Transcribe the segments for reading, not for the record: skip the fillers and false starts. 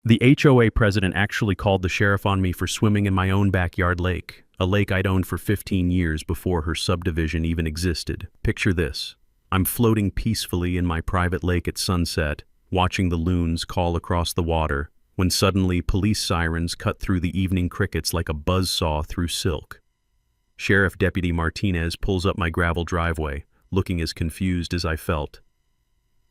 The HOA president actually called the sheriff on me for swimming in my own backyard lake, a lake I'd owned for 15 years before her subdivision even existed. Picture this. I'm floating peacefully in my private lake at sunset, watching the loons call across the water, when suddenly police sirens cut through the evening crickets like a buzzsaw through silk. Sheriff Deputy Martinez pulls up my gravel driveway, looking as confused as I felt.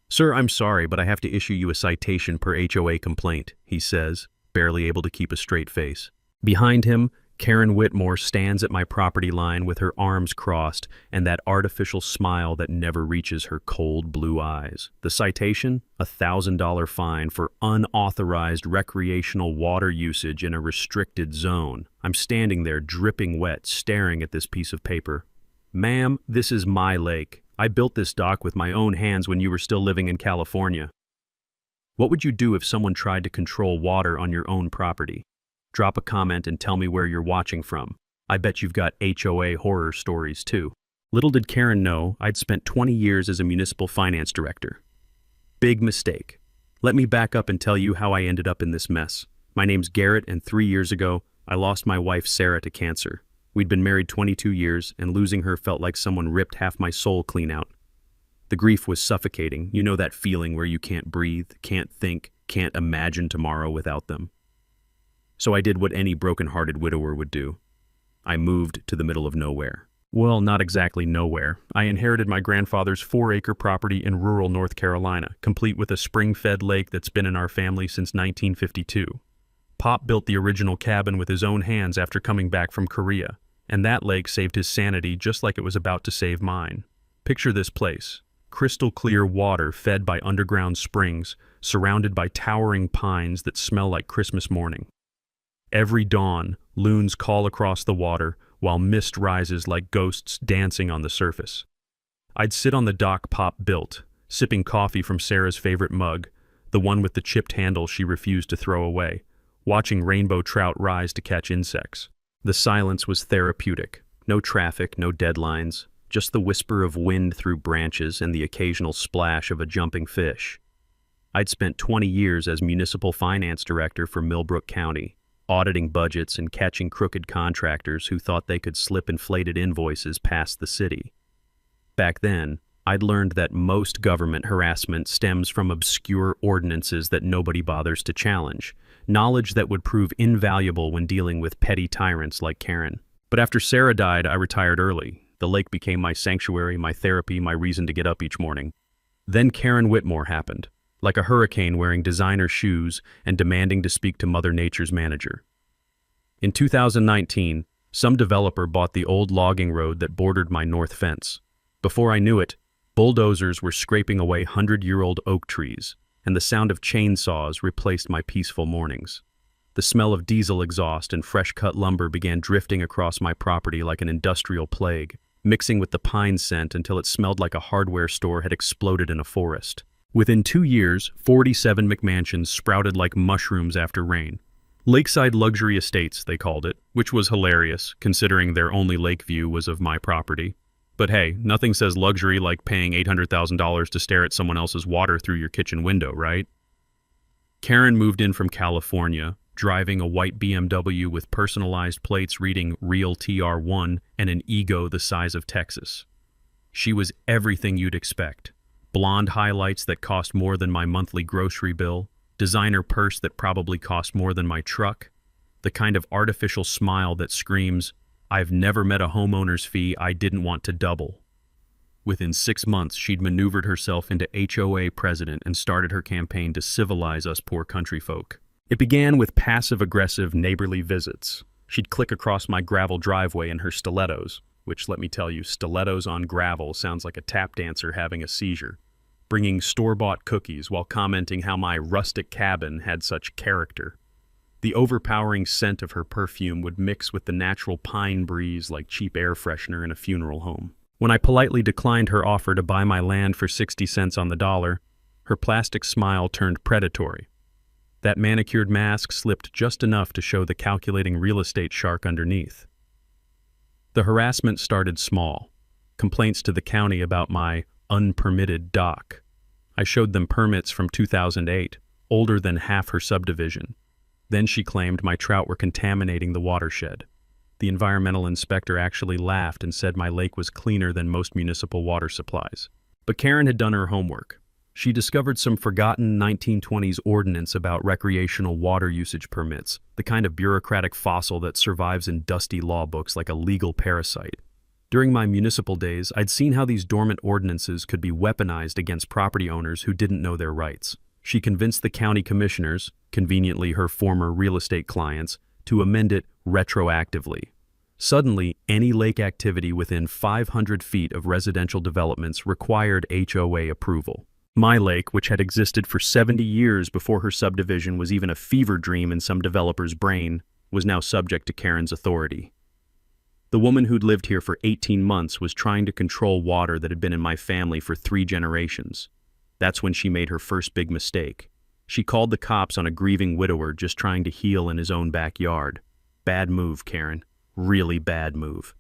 "Sir, I'm sorry, but I have to issue you a citation per HOA complaint," he says, barely able to keep a straight face. Behind him, Karen Whitmore stands at my property line with her arms crossed and that artificial smile that never reaches her cold blue eyes. The citation? A $1,000 fine for unauthorized recreational water usage in a restricted zone. I'm standing there dripping wet, staring at this piece of paper. "Ma'am, this is my lake. I built this dock with my own hands when you were still living in California." What would you do if someone tried to control water on your own property? Drop a comment and tell me where you're watching from. I bet you've got HOA horror stories too. Little did Karen know I'd spent 20 years as a municipal finance director. Big mistake. Let me back up and tell you how I ended up in this mess. My name's Garrett, and 3 years ago, I lost my wife Sarah to cancer. We'd been married 22 years, and losing her felt like someone ripped half my soul clean out. The grief was suffocating. You know that feeling where you can't breathe, can't think, can't imagine tomorrow without them. So I did what any broken-hearted widower would do. I moved to the middle of nowhere. Well, not exactly nowhere. I inherited my grandfather's 4-acre property in rural North Carolina, complete with a spring-fed lake that's been in our family since 1952. Pop built the original cabin with his own hands after coming back from Korea, and that lake saved his sanity just like it was about to save mine. Picture this place. Crystal clear water fed by underground springs, surrounded by towering pines that smell like Christmas morning. Every dawn, loons call across the water while mist rises like ghosts dancing on the surface. I'd sit on the dock Pop built, sipping coffee from Sarah's favorite mug, the one with the chipped handle she refused to throw away, watching rainbow trout rise to catch insects. The silence was therapeutic. No traffic, no deadlines, just the whisper of wind through branches and the occasional splash of a jumping fish. I'd spent 20 years as municipal finance director for Millbrook County, auditing budgets and catching crooked contractors who thought they could slip inflated invoices past the city. Back then, I'd learned that most government harassment stems from obscure ordinances that nobody bothers to challenge, knowledge that would prove invaluable when dealing with petty tyrants like Karen. But after Sarah died, I retired early. The lake became my sanctuary, my therapy, my reason to get up each morning. Then Karen Whitmore happened. Like a hurricane wearing designer shoes and demanding to speak to Mother Nature's manager. In 2019, some developer bought the old logging road that bordered my north fence. Before I knew it, bulldozers were scraping away 100-year-old oak trees, and the sound of chainsaws replaced my peaceful mornings. The smell of diesel exhaust and fresh-cut lumber began drifting across my property like an industrial plague, mixing with the pine scent until it smelled like a hardware store had exploded in a forest. Within 2 years, 47 McMansions sprouted like mushrooms after rain. Lakeside luxury estates, they called it, which was hilarious, considering their only lake view was of my property. But hey, nothing says luxury like paying $800,000 to stare at someone else's water through your kitchen window, right? Karen moved in from California, driving a white BMW with personalized plates reading Real TR1 and an ego the size of Texas. She was everything you'd expect. Blonde highlights that cost more than my monthly grocery bill, designer purse that probably cost more than my truck, the kind of artificial smile that screams, "I've never met a homeowner's fee I didn't want to double." Within 6 months, she'd maneuvered herself into HOA president and started her campaign to civilize us poor country folk. It began with passive-aggressive neighborly visits. She'd click across my gravel driveway in her stilettos, which, let me tell you, stilettos on gravel sounds like a tap dancer having a seizure, bringing store-bought cookies while commenting how my rustic cabin had such character. The overpowering scent of her perfume would mix with the natural pine breeze like cheap air freshener in a funeral home. When I politely declined her offer to buy my land for 60 cents on the dollar, her plastic smile turned predatory. That manicured mask slipped just enough to show the calculating real estate shark underneath. The harassment started small. Complaints to the county about my unpermitted dock. I showed them permits from 2008, older than half her subdivision. Then she claimed my trout were contaminating the watershed. The environmental inspector actually laughed and said my lake was cleaner than most municipal water supplies. But Karen had done her homework. She discovered some forgotten 1920s ordinance about recreational water usage permits, the kind of bureaucratic fossil that survives in dusty law books like a legal parasite. During my municipal days, I'd seen how these dormant ordinances could be weaponized against property owners who didn't know their rights. She convinced the county commissioners, conveniently her former real estate clients, to amend it retroactively. Suddenly, any lake activity within 500 feet of residential developments required HOA approval. My lake, which had existed for 70 years before her subdivision was even a fever dream in some developer's brain, was now subject to Karen's authority. The woman who'd lived here for 18 months was trying to control water that had been in my family for 3 generations. That's when she made her first big mistake. She called the cops on a grieving widower just trying to heal in his own backyard. Bad move, Karen. Really bad move.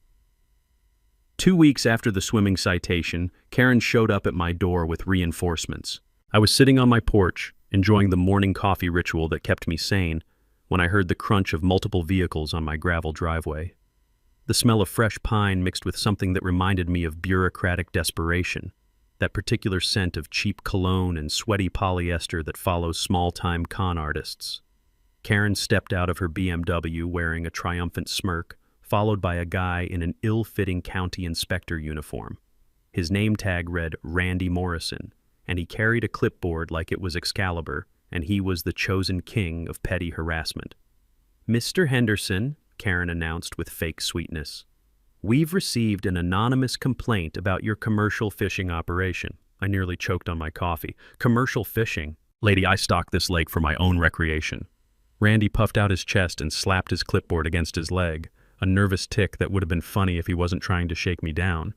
2 weeks after the swimming citation, Karen showed up at my door with reinforcements. I was sitting on my porch, enjoying the morning coffee ritual that kept me sane, when I heard the crunch of multiple vehicles on my gravel driveway. The smell of fresh pine mixed with something that reminded me of bureaucratic desperation, that particular scent of cheap cologne and sweaty polyester that follows small-time con artists. Karen stepped out of her BMW wearing a triumphant smirk, followed by a guy in an ill-fitting county inspector uniform. His name tag read Randy Morrison, and he carried a clipboard like it was Excalibur, and he was the chosen king of petty harassment. "Mr. Henderson," Karen announced with fake sweetness, "we've received an anonymous complaint about your commercial fishing operation." I nearly choked on my coffee. Commercial fishing? Lady, I stock this lake for my own recreation. Randy puffed out his chest and slapped his clipboard against his leg, a nervous tic that would have been funny if he wasn't trying to shake me down.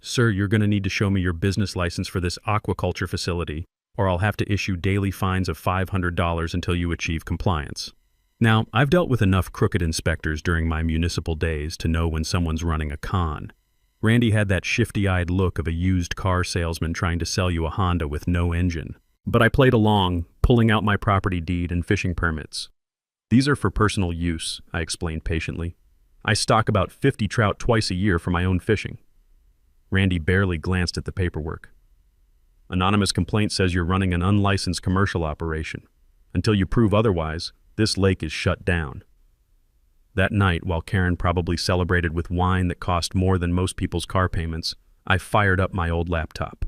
"Sir, you're going to need to show me your business license for this aquaculture facility, or I'll have to issue daily fines of $500 until you achieve compliance." Now, I've dealt with enough crooked inspectors during my municipal days to know when someone's running a con. Randy had that shifty-eyed look of a used car salesman trying to sell you a Honda with no engine. But I played along, pulling out my property deed and fishing permits. "These are for personal use," I explained patiently. "I stock about 50 trout twice a year for my own fishing." Randy barely glanced at the paperwork. "Anonymous complaint says you're running an unlicensed commercial operation. Until you prove otherwise, this lake is shut down." That night, while Karen probably celebrated with wine that cost more than most people's car payments, I fired up my old laptop.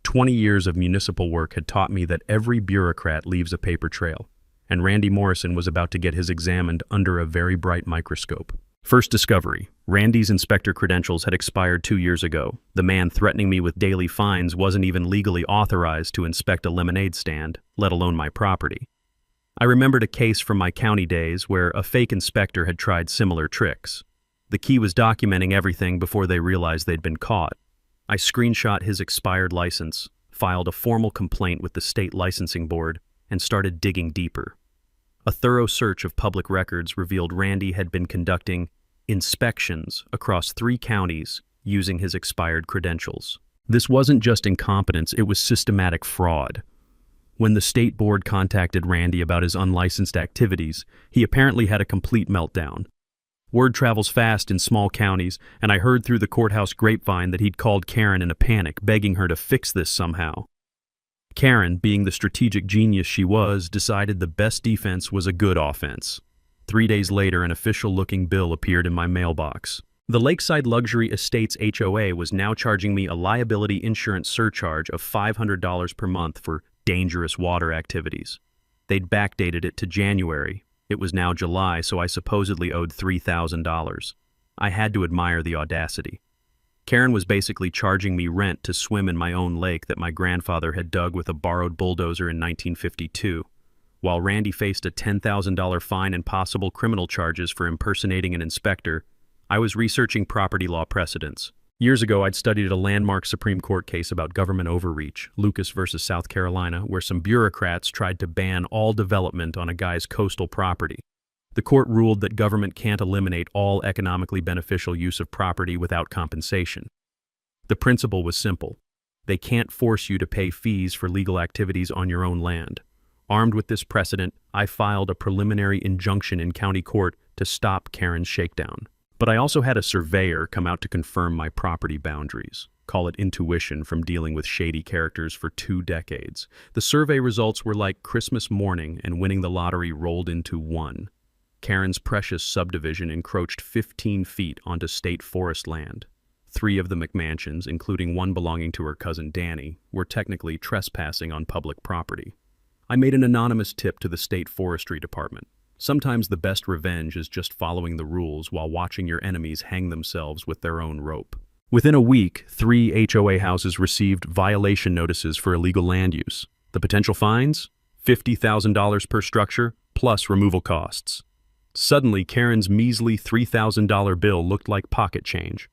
20 years of municipal work had taught me that every bureaucrat leaves a paper trail, and Randy Morrison was about to get his examined under a very bright microscope. First discovery: Randy's inspector credentials had expired 2 years ago. The man threatening me with daily fines wasn't even legally authorized to inspect a lemonade stand, let alone my property. I remembered a case from my county days where a fake inspector had tried similar tricks. The key was documenting everything before they realized they'd been caught. I screenshot his expired license, filed a formal complaint with the state licensing board, and started digging deeper. A thorough search of public records revealed Randy had been conducting inspections across 3 counties using his expired credentials. This wasn't just incompetence, it was systematic fraud. When the state board contacted Randy about his unlicensed activities, he apparently had a complete meltdown. Word travels fast in small counties, and I heard through the courthouse grapevine that he'd called Karen in a panic, begging her to fix this somehow. Karen, being the strategic genius she was, decided the best defense was a good offense. 3 days later, an official-looking bill appeared in my mailbox. The Lakeside Luxury Estates HOA was now charging me a liability insurance surcharge of $500 per month for dangerous water activities. They'd backdated it to January. It was now July, so I supposedly owed $3,000. I had to admire the audacity. Karen was basically charging me rent to swim in my own lake that my grandfather had dug with a borrowed bulldozer in 1952, while Randy faced a $10,000 fine and possible criminal charges for impersonating an inspector. I was researching property law precedents. Years ago, I'd studied a landmark Supreme Court case about government overreach, Lucas versus South Carolina, where some bureaucrats tried to ban all development on a guy's coastal property. The court ruled that government can't eliminate all economically beneficial use of property without compensation. The principle was simple. They can't force you to pay fees for legal activities on your own land. Armed with this precedent, I filed a preliminary injunction in county court to stop Karen's shakedown. But I also had a surveyor come out to confirm my property boundaries. Call it intuition from dealing with shady characters for 2 decades. The survey results were like Christmas morning and winning the lottery rolled into one. Karen's precious subdivision encroached 15 feet onto state forest land. 3 of the McMansions, including one belonging to her cousin Danny, were technically trespassing on public property. I made an anonymous tip to the state forestry department. Sometimes the best revenge is just following the rules while watching your enemies hang themselves with their own rope. Within a week, 3 HOA houses received violation notices for illegal land use. The potential fines? $50,000 per structure, plus removal costs. Suddenly, Karen's measly $3,000 bill looked like pocket change.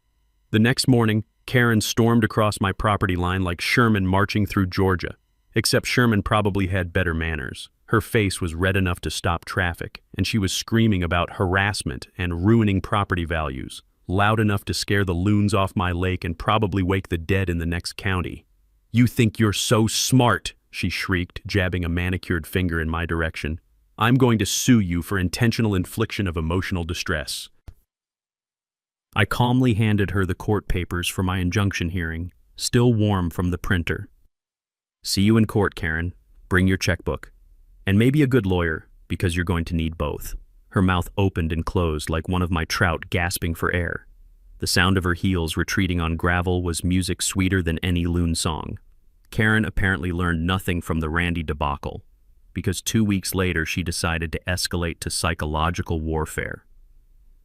The next morning, Karen stormed across my property line like Sherman marching through Georgia. Except Sherman probably had better manners. Her face was red enough to stop traffic, and she was screaming about harassment and ruining property values, loud enough to scare the loons off my lake and probably wake the dead in the next county. "You think you're so smart," she shrieked, jabbing a manicured finger in my direction. "I'm going to sue you for intentional infliction of emotional distress." I calmly handed her the court papers for my injunction hearing, still warm from the printer. "See you in court, Karen. Bring your checkbook. And maybe a good lawyer, because you're going to need both." Her mouth opened and closed like one of my trout gasping for air. The sound of her heels retreating on gravel was music sweeter than any loon song. Karen apparently learned nothing from the Randy debacle, because 2 weeks later she decided to escalate to psychological warfare.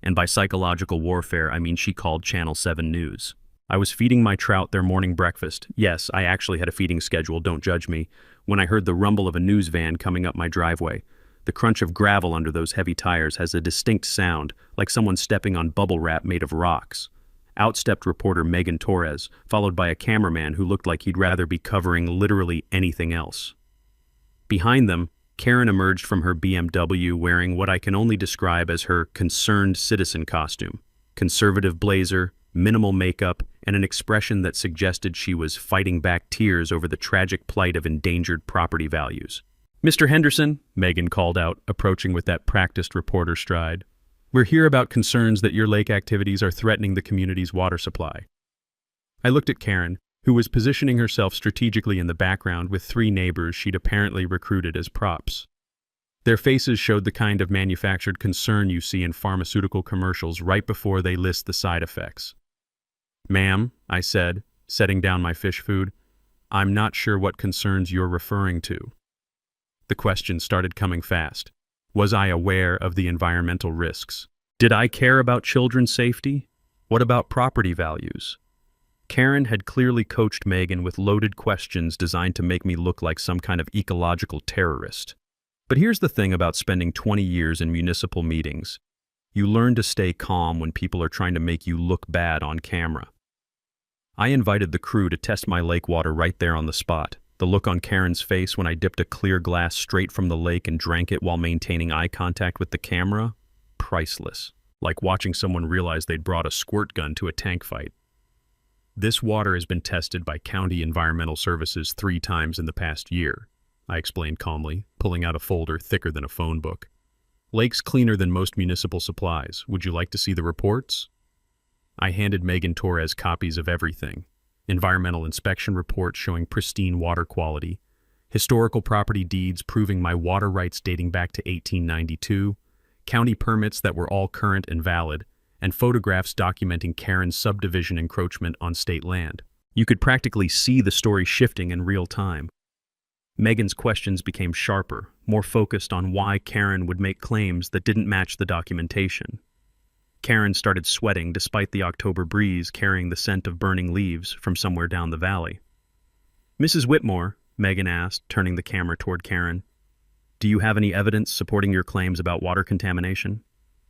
And by psychological warfare, I mean she called Channel 7 News. I was feeding my trout their morning breakfast. Yes, I actually had a feeding schedule, don't judge me, when I heard the rumble of a news van coming up my driveway. The crunch of gravel under those heavy tires has a distinct sound, like someone stepping on bubble wrap made of rocks. Out stepped reporter Megan Torres, followed by a cameraman who looked like he'd rather be covering literally anything else. Behind them, Karen emerged from her BMW wearing what I can only describe as her concerned citizen costume. Conservative blazer, minimal makeup, and an expression that suggested she was fighting back tears over the tragic plight of endangered property values. "Mr. Henderson," Megan called out, approaching with that practiced reporter stride, "we're here about concerns that your lake activities are threatening the community's water supply." I looked at Karen, who was positioning herself strategically in the background with 3 neighbors she'd apparently recruited as props. Their faces showed the kind of manufactured concern you see in pharmaceutical commercials right before they list the side effects. "Ma'am," I said, setting down my fish food, "I'm not sure what concerns you're referring to." The questions started coming fast. Was I aware of the environmental risks? Did I care about children's safety? What about property values? Karen had clearly coached Megan with loaded questions designed to make me look like some kind of ecological terrorist. But here's the thing about spending 20 years in municipal meetings. You learn to stay calm when people are trying to make you look bad on camera. I invited the crew to test my lake water right there on the spot. The look on Karen's face when I dipped a clear glass straight from the lake and drank it while maintaining eye contact with the camera? Priceless. Like watching someone realize they'd brought a squirt gun to a tank fight. "This water has been tested by County Environmental Services 3 times in the past year," I explained calmly, pulling out a folder thicker than a phone book. "Lake's cleaner than most municipal supplies. Would you like to see the reports?" I handed Megan Torres copies of everything. Environmental inspection reports showing pristine water quality, historical property deeds proving my water rights dating back to 1892, county permits that were all current and valid, and photographs documenting Karen's subdivision encroachment on state land. You could practically see the story shifting in real time. Megan's questions became sharper, more focused on why Karen would make claims that didn't match the documentation. Karen started sweating despite the October breeze carrying the scent of burning leaves from somewhere down the valley. "Mrs. Whitmore," Megan asked, turning the camera toward Karen, "do you have any evidence supporting your claims about water contamination?"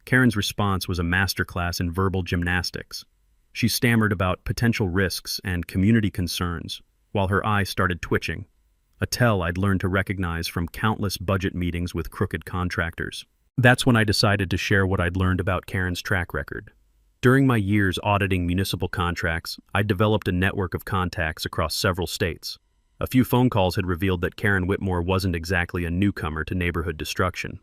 Karen's response was a masterclass in verbal gymnastics. She stammered about potential risks and community concerns, while her eyes started twitching, a tell I'd learned to recognize from countless budget meetings with crooked contractors. That's when I decided to share what I'd learned about Karen's track record. During my years auditing municipal contracts, I'd developed a network of contacts across several states. A few phone calls had revealed that Karen Whitmore wasn't exactly a newcomer to neighborhood destruction.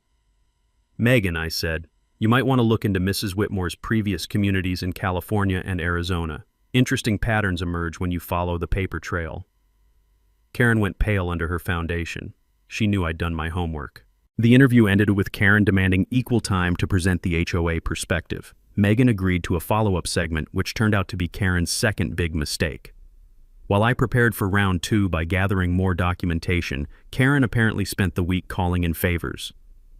"Megan," I said, "you might want to look into Mrs. Whitmore's previous communities in California and Arizona. Interesting patterns emerge when you follow the paper trail." Karen went pale under her foundation. She knew I'd done my homework. The interview ended with Karen demanding equal time to present the HOA perspective. Megan agreed to a follow-up segment, which turned out to be Karen's second big mistake. While I prepared for round 2 by gathering more documentation, Karen apparently spent the week calling in favors.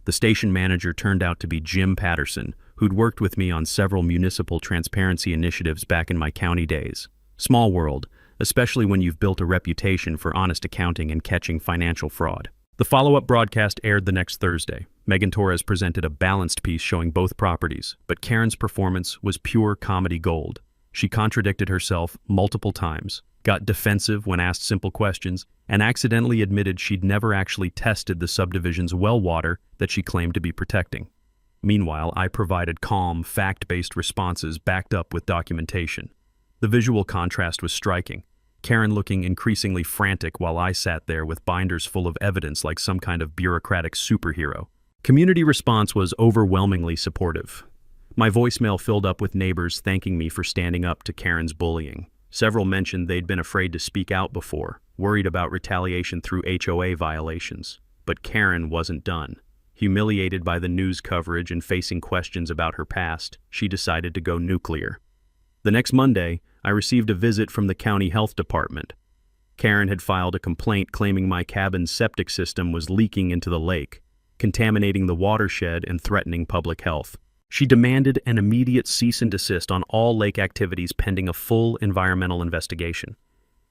The station manager turned out to be Jim Patterson, who'd worked with me on several municipal transparency initiatives back in my county days. Small world, especially when you've built a reputation for honest accounting and catching financial fraud. The follow-up broadcast aired the next Thursday. Megan Torres presented a balanced piece showing both properties, but Karen's performance was pure comedy gold. She contradicted herself multiple times, got defensive when asked simple questions, and accidentally admitted she'd never actually tested the subdivision's well water that she claimed to be protecting. Meanwhile, I provided calm, fact-based responses backed up with documentation. The visual contrast was striking. Karen looking increasingly frantic while I sat there with binders full of evidence like some kind of bureaucratic superhero. Community response was overwhelmingly supportive. My voicemail filled up with neighbors thanking me for standing up to Karen's bullying. Several mentioned they'd been afraid to speak out before, worried about retaliation through HOA violations. But Karen wasn't done. Humiliated by the news coverage and facing questions about her past, she decided to go nuclear. The next Monday, I received a visit from the county health department. Karen had filed a complaint claiming my cabin's septic system was leaking into the lake, contaminating the watershed and threatening public health. She demanded an immediate cease and desist on all lake activities pending a full environmental investigation.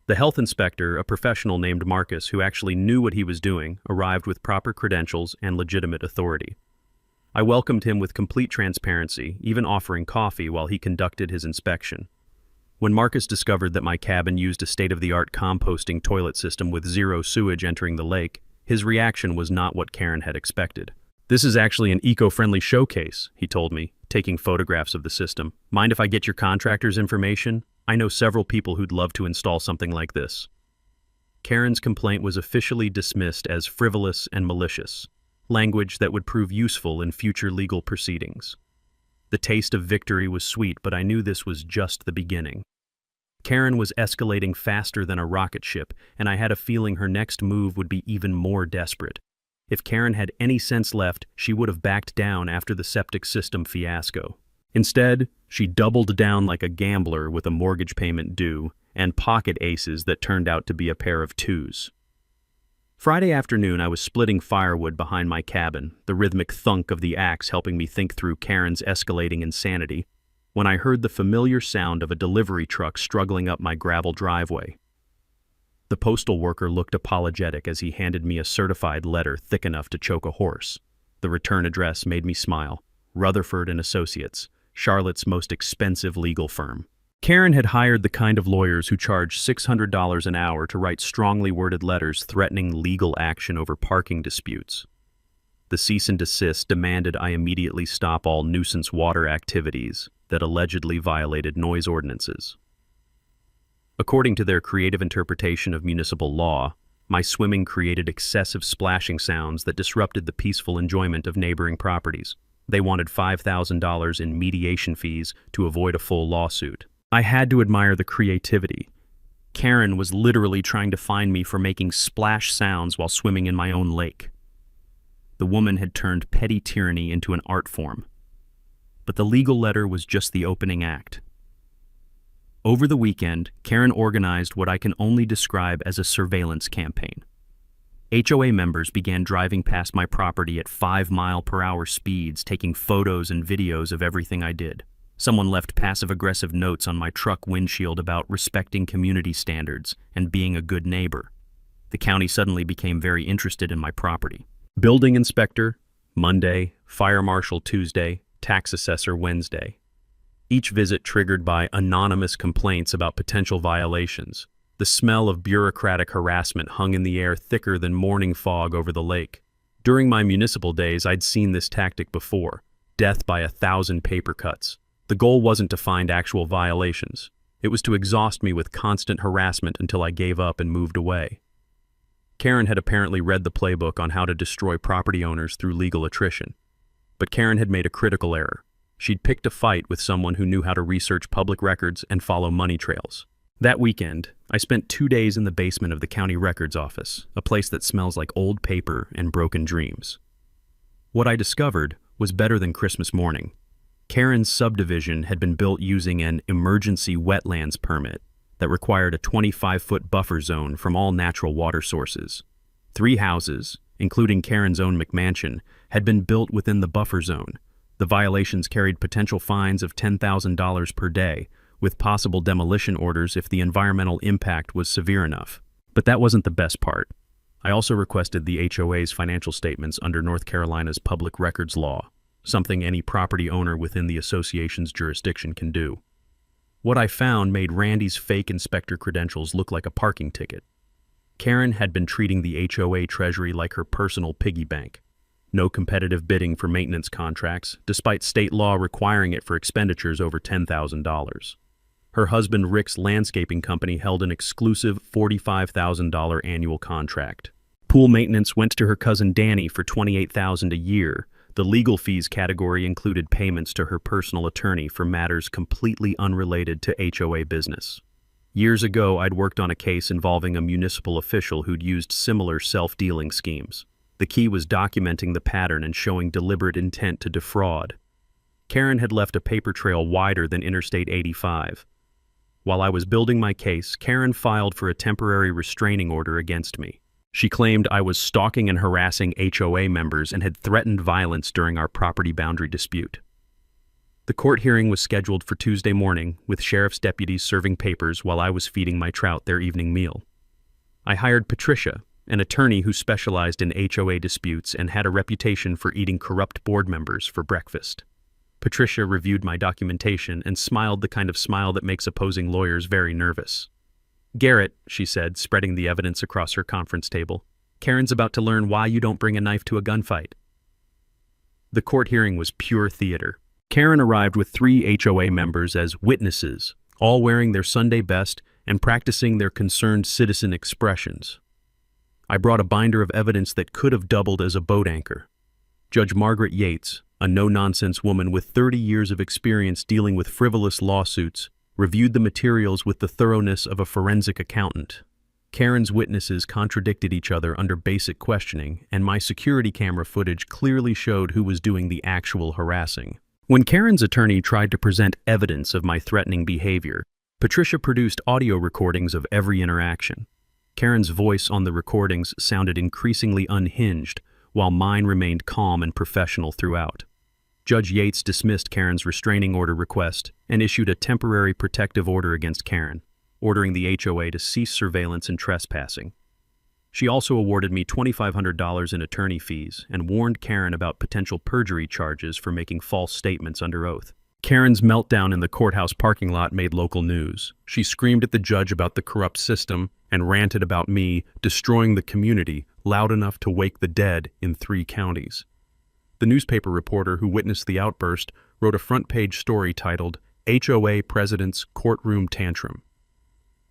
The health inspector, a professional named Marcus who actually knew what he was doing, arrived with proper credentials and legitimate authority. I welcomed him with complete transparency, even offering coffee while he conducted his inspection. When Marcus discovered that my cabin used a state-of-the-art composting toilet system with zero sewage entering the lake, his reaction was not what Karen had expected. "This is actually an eco-friendly showcase," he told me, taking photographs of the system. "Mind if I get your contractor's information? I know several people who'd love to install something like this." Karen's complaint was officially dismissed as frivolous and malicious, language that would prove useful in future legal proceedings. The taste of victory was sweet, but I knew this was just the beginning. Karen was escalating faster than a rocket ship, and I had a feeling her next move would be even more desperate. If Karen had any sense left, she would have backed down after the septic system fiasco. Instead, she doubled down like a gambler with a mortgage payment due and pocket aces that turned out to be a pair of 2s. Friday afternoon, I was splitting firewood behind my cabin, the rhythmic thunk of the axe helping me think through Karen's escalating insanity, when I heard the familiar sound of a delivery truck struggling up my gravel driveway. The postal worker looked apologetic as he handed me a certified letter thick enough to choke a horse. The return address made me smile. Rutherford and Associates, Charlotte's most expensive legal firm. Karen had hired the kind of lawyers who charge $600 an hour to write strongly worded letters threatening legal action over parking disputes. The cease and desist demanded I immediately stop all nuisance water activities that allegedly violated noise ordinances. According to their creative interpretation of municipal law, my swimming created excessive splashing sounds that disrupted the peaceful enjoyment of neighboring properties. They wanted $5,000 in mediation fees to avoid a full lawsuit. I had to admire the creativity. Karen was literally trying to find me for making splash sounds while swimming in my own lake. The woman had turned petty tyranny into an art form. But the legal letter was just the opening act. Over the weekend, Karen organized what I can only describe as a surveillance campaign. HOA members began driving past my property at 5-mile-per-hour speeds, taking photos and videos of everything I did. Someone left passive-aggressive notes on my truck windshield about respecting community standards and being a good neighbor. The county suddenly became very interested in my property. Building inspector, Monday, fire marshal Tuesday, tax assessor Wednesday. Each visit triggered by anonymous complaints about potential violations. The smell of bureaucratic harassment hung in the air thicker than morning fog over the lake. During my municipal days, I'd seen this tactic before: death by 1,000 paper cuts. The goal wasn't to find actual violations. It was to exhaust me with constant harassment until I gave up and moved away. Karen had apparently read the playbook on how to destroy property owners through legal attrition. But Karen had made a critical error. She'd picked a fight with someone who knew how to research public records and follow money trails. That weekend, I spent 2 days in the basement of the county records office, a place that smells like old paper and broken dreams. What I discovered was better than Christmas morning. Karen's subdivision had been built using an emergency wetlands permit that required a 25-foot buffer zone from all natural water sources. 3 houses, including Karen's own McMansion, had been built within the buffer zone. The violations carried potential fines of $10,000 per day, with possible demolition orders if the environmental impact was severe enough. But that wasn't the best part. I also requested the HOA's financial statements under North Carolina's public records law, something any property owner within the association's jurisdiction can do. What I found made Randy's fake inspector credentials look like a parking ticket. Karen had been treating the HOA treasury like her personal piggy bank. No competitive bidding for maintenance contracts, despite state law requiring it for expenditures over $10,000. Her husband Rick's landscaping company held an exclusive $45,000 annual contract. Pool maintenance went to her cousin Danny for $28,000 a year. The legal fees category included payments to her personal attorney for matters completely unrelated to HOA business. Years ago, I'd worked on a case involving a municipal official who'd used similar self-dealing schemes. The key was documenting the pattern and showing deliberate intent to defraud. Karen had left a paper trail wider than Interstate 85. While I was building my case, Karen filed for a temporary restraining order against me. She claimed I was stalking and harassing HOA members and had threatened violence during our property boundary dispute. The court hearing was scheduled for Tuesday morning, with sheriff's deputies serving papers while I was feeding my trout their evening meal. I hired Patricia, an attorney who specialized in HOA disputes and had a reputation for eating corrupt board members for breakfast. Patricia reviewed my documentation and smiled the kind of smile that makes opposing lawyers very nervous. "Garrett," she said, spreading the evidence across her conference table, "Karen's about to learn why you don't bring a knife to a gunfight." The court hearing was pure theater. Karen arrived with 3 HOA members as witnesses, all wearing their Sunday best and practicing their concerned citizen expressions. I brought a binder of evidence that could have doubled as a boat anchor. Judge Margaret Yates, a no-nonsense woman with 30 years of experience dealing with frivolous lawsuits, reviewed the materials with the thoroughness of a forensic accountant. Karen's witnesses contradicted each other under basic questioning, and my security camera footage clearly showed who was doing the actual harassing. When Karen's attorney tried to present evidence of my threatening behavior, Patricia produced audio recordings of every interaction. Karen's voice on the recordings sounded increasingly unhinged, while mine remained calm and professional throughout. Judge Yates dismissed Karen's restraining order request and issued a temporary protective order against Karen, ordering the HOA to cease surveillance and trespassing. She also awarded me $2,500 in attorney fees and warned Karen about potential perjury charges for making false statements under oath. Karen's meltdown in the courthouse parking lot made local news. She screamed at the judge about the corrupt system and ranted about me destroying the community loud enough to wake the dead in 3 counties. The newspaper reporter who witnessed the outburst wrote a front-page story titled, "HOA President's Courtroom Tantrum."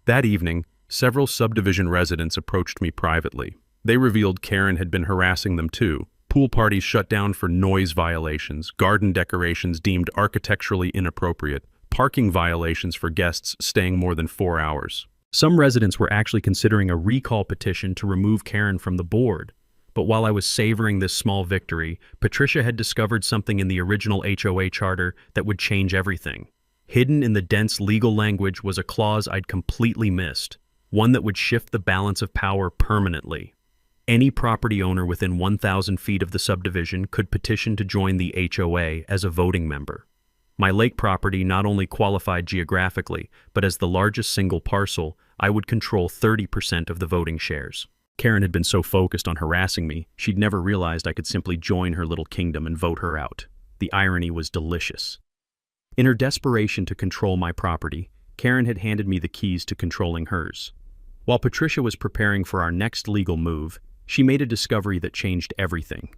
That evening, several subdivision residents approached me privately. They revealed Karen had been harassing them too. Pool parties shut down for noise violations, garden decorations deemed architecturally inappropriate, parking violations for guests staying more than 4 hours. Some residents were actually considering a recall petition to remove Karen from the board. But while I was savoring this small victory, Patricia had discovered something in the original HOA charter that would change everything. Hidden in the dense legal language was a clause I'd completely missed, one that would shift the balance of power permanently. Any property owner within 1,000 feet of the subdivision could petition to join the HOA as a voting member. My lake property not only qualified geographically, but as the largest single parcel, I would control 30% of the voting shares. Karen had been so focused on harassing me, she'd never realized I could simply join her little kingdom and vote her out. The irony was delicious. In her desperation to control my property, Karen had handed me the keys to controlling hers. While Patricia was preparing for our next legal move, she made a discovery that changed everything.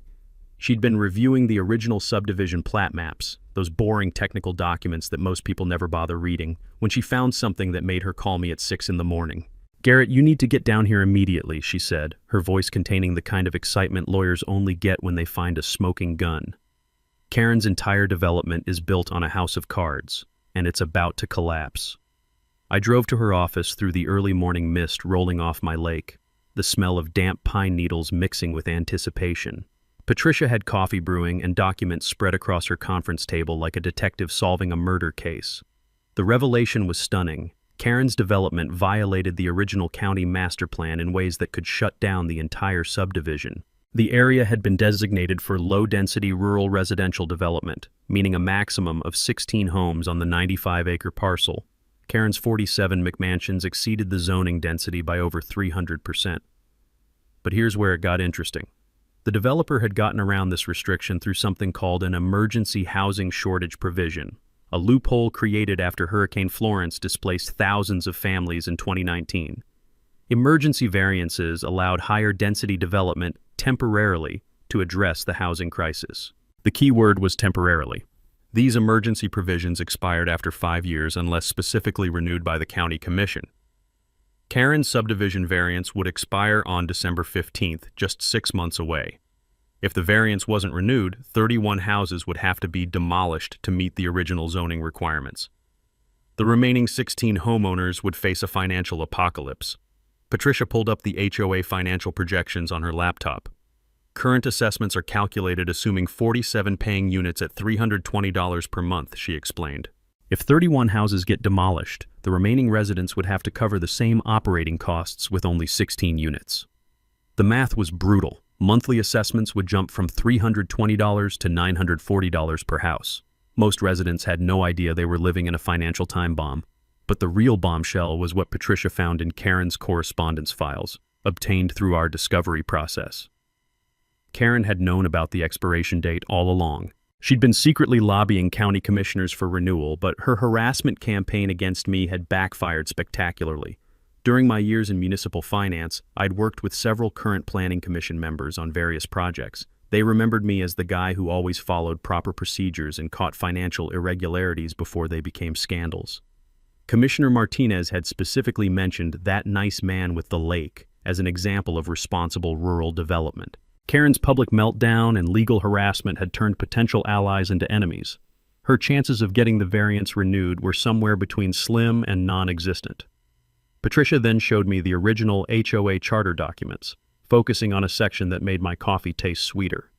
She'd been reviewing the original subdivision plat maps, those boring technical documents that most people never bother reading, when she found something that made her call me at 6 in the morning. "Garrett, you need to get down here immediately," she said, her voice containing the kind of excitement lawyers only get when they find a smoking gun. Karen's entire development is built on a house of cards, and it's about to collapse. I drove to her office through the early morning mist rolling off my lake, the smell of damp pine needles mixing with anticipation. Patricia had coffee brewing and documents spread across her conference table like a detective solving a murder case. The revelation was stunning. Karen's development violated the original county master plan in ways that could shut down the entire subdivision. The area had been designated for low-density rural residential development, meaning a maximum of 16 homes on the 95-acre parcel. Karen's 47 McMansions exceeded the zoning density by over 300%. But here's where it got interesting. The developer had gotten around this restriction through something called an emergency housing shortage provision, a loophole created after Hurricane Florence displaced thousands of families in 2019. Emergency variances allowed higher density development temporarily to address the housing crisis. The key word was temporarily. These emergency provisions expired after 5 years unless specifically renewed by the county commission. Karen's subdivision variance would expire on December 15th, just 6 months away. If the variance wasn't renewed, 31 houses would have to be demolished to meet the original zoning requirements. The remaining 16 homeowners would face a financial apocalypse. Patricia pulled up the HOA financial projections on her laptop. Current assessments are calculated assuming 47 paying units at $320 per month, she explained. If 31 houses get demolished, the remaining residents would have to cover the same operating costs with only 16 units. The math was brutal. Monthly assessments would jump from $320 to $940 per house. Most residents had no idea they were living in a financial time bomb, but the real bombshell was what Patricia found in Karen's correspondence files, obtained through our discovery process. Karen had known about the expiration date all along. She'd been secretly lobbying county commissioners for renewal, but her harassment campaign against me had backfired spectacularly. During my years in municipal finance, I'd worked with several current planning commission members on various projects. They remembered me as the guy who always followed proper procedures and caught financial irregularities before they became scandals. Commissioner Martinez had specifically mentioned that nice man with the lake as an example of responsible rural development. Karen's public meltdown and legal harassment had turned potential allies into enemies. Her chances of getting the variance renewed were somewhere between slim and non-existent. Patricia then showed me the original HOA charter documents, focusing on a section that made my coffee taste sweeter.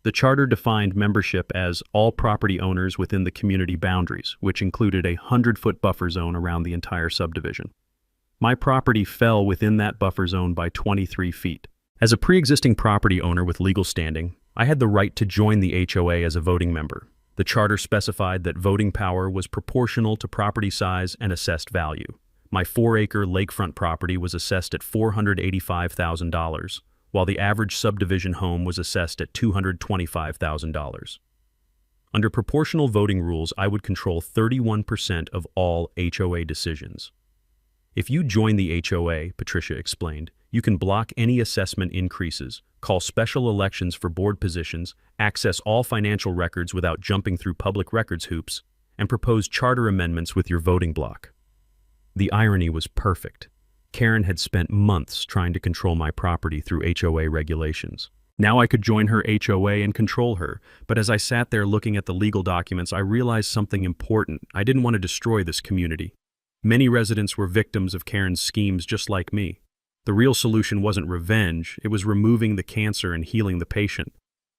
The charter defined membership as all property owners within the community boundaries, which included a 100-foot buffer zone around the entire subdivision. My property fell within that buffer zone by 23 feet. As a pre-existing property owner with legal standing, I had the right to join the HOA as a voting member. The charter specified that voting power was proportional to property size and assessed value. My 4-acre lakefront property was assessed at $485,000, while the average subdivision home was assessed at $225,000. Under proportional voting rules, I would control 31% of all HOA decisions. If you join the HOA, Patricia explained, you can block any assessment increases, call special elections for board positions, access all financial records without jumping through public records hoops, and propose charter amendments with your voting bloc. The irony was perfect. Karen had spent months trying to control my property through HOA regulations. Now I could join her HOA and control her, but as I sat there looking at the legal documents, I realized something important. I didn't want to destroy this community. Many residents were victims of Karen's schemes just like me. The real solution wasn't revenge, it was removing the cancer and healing the patient.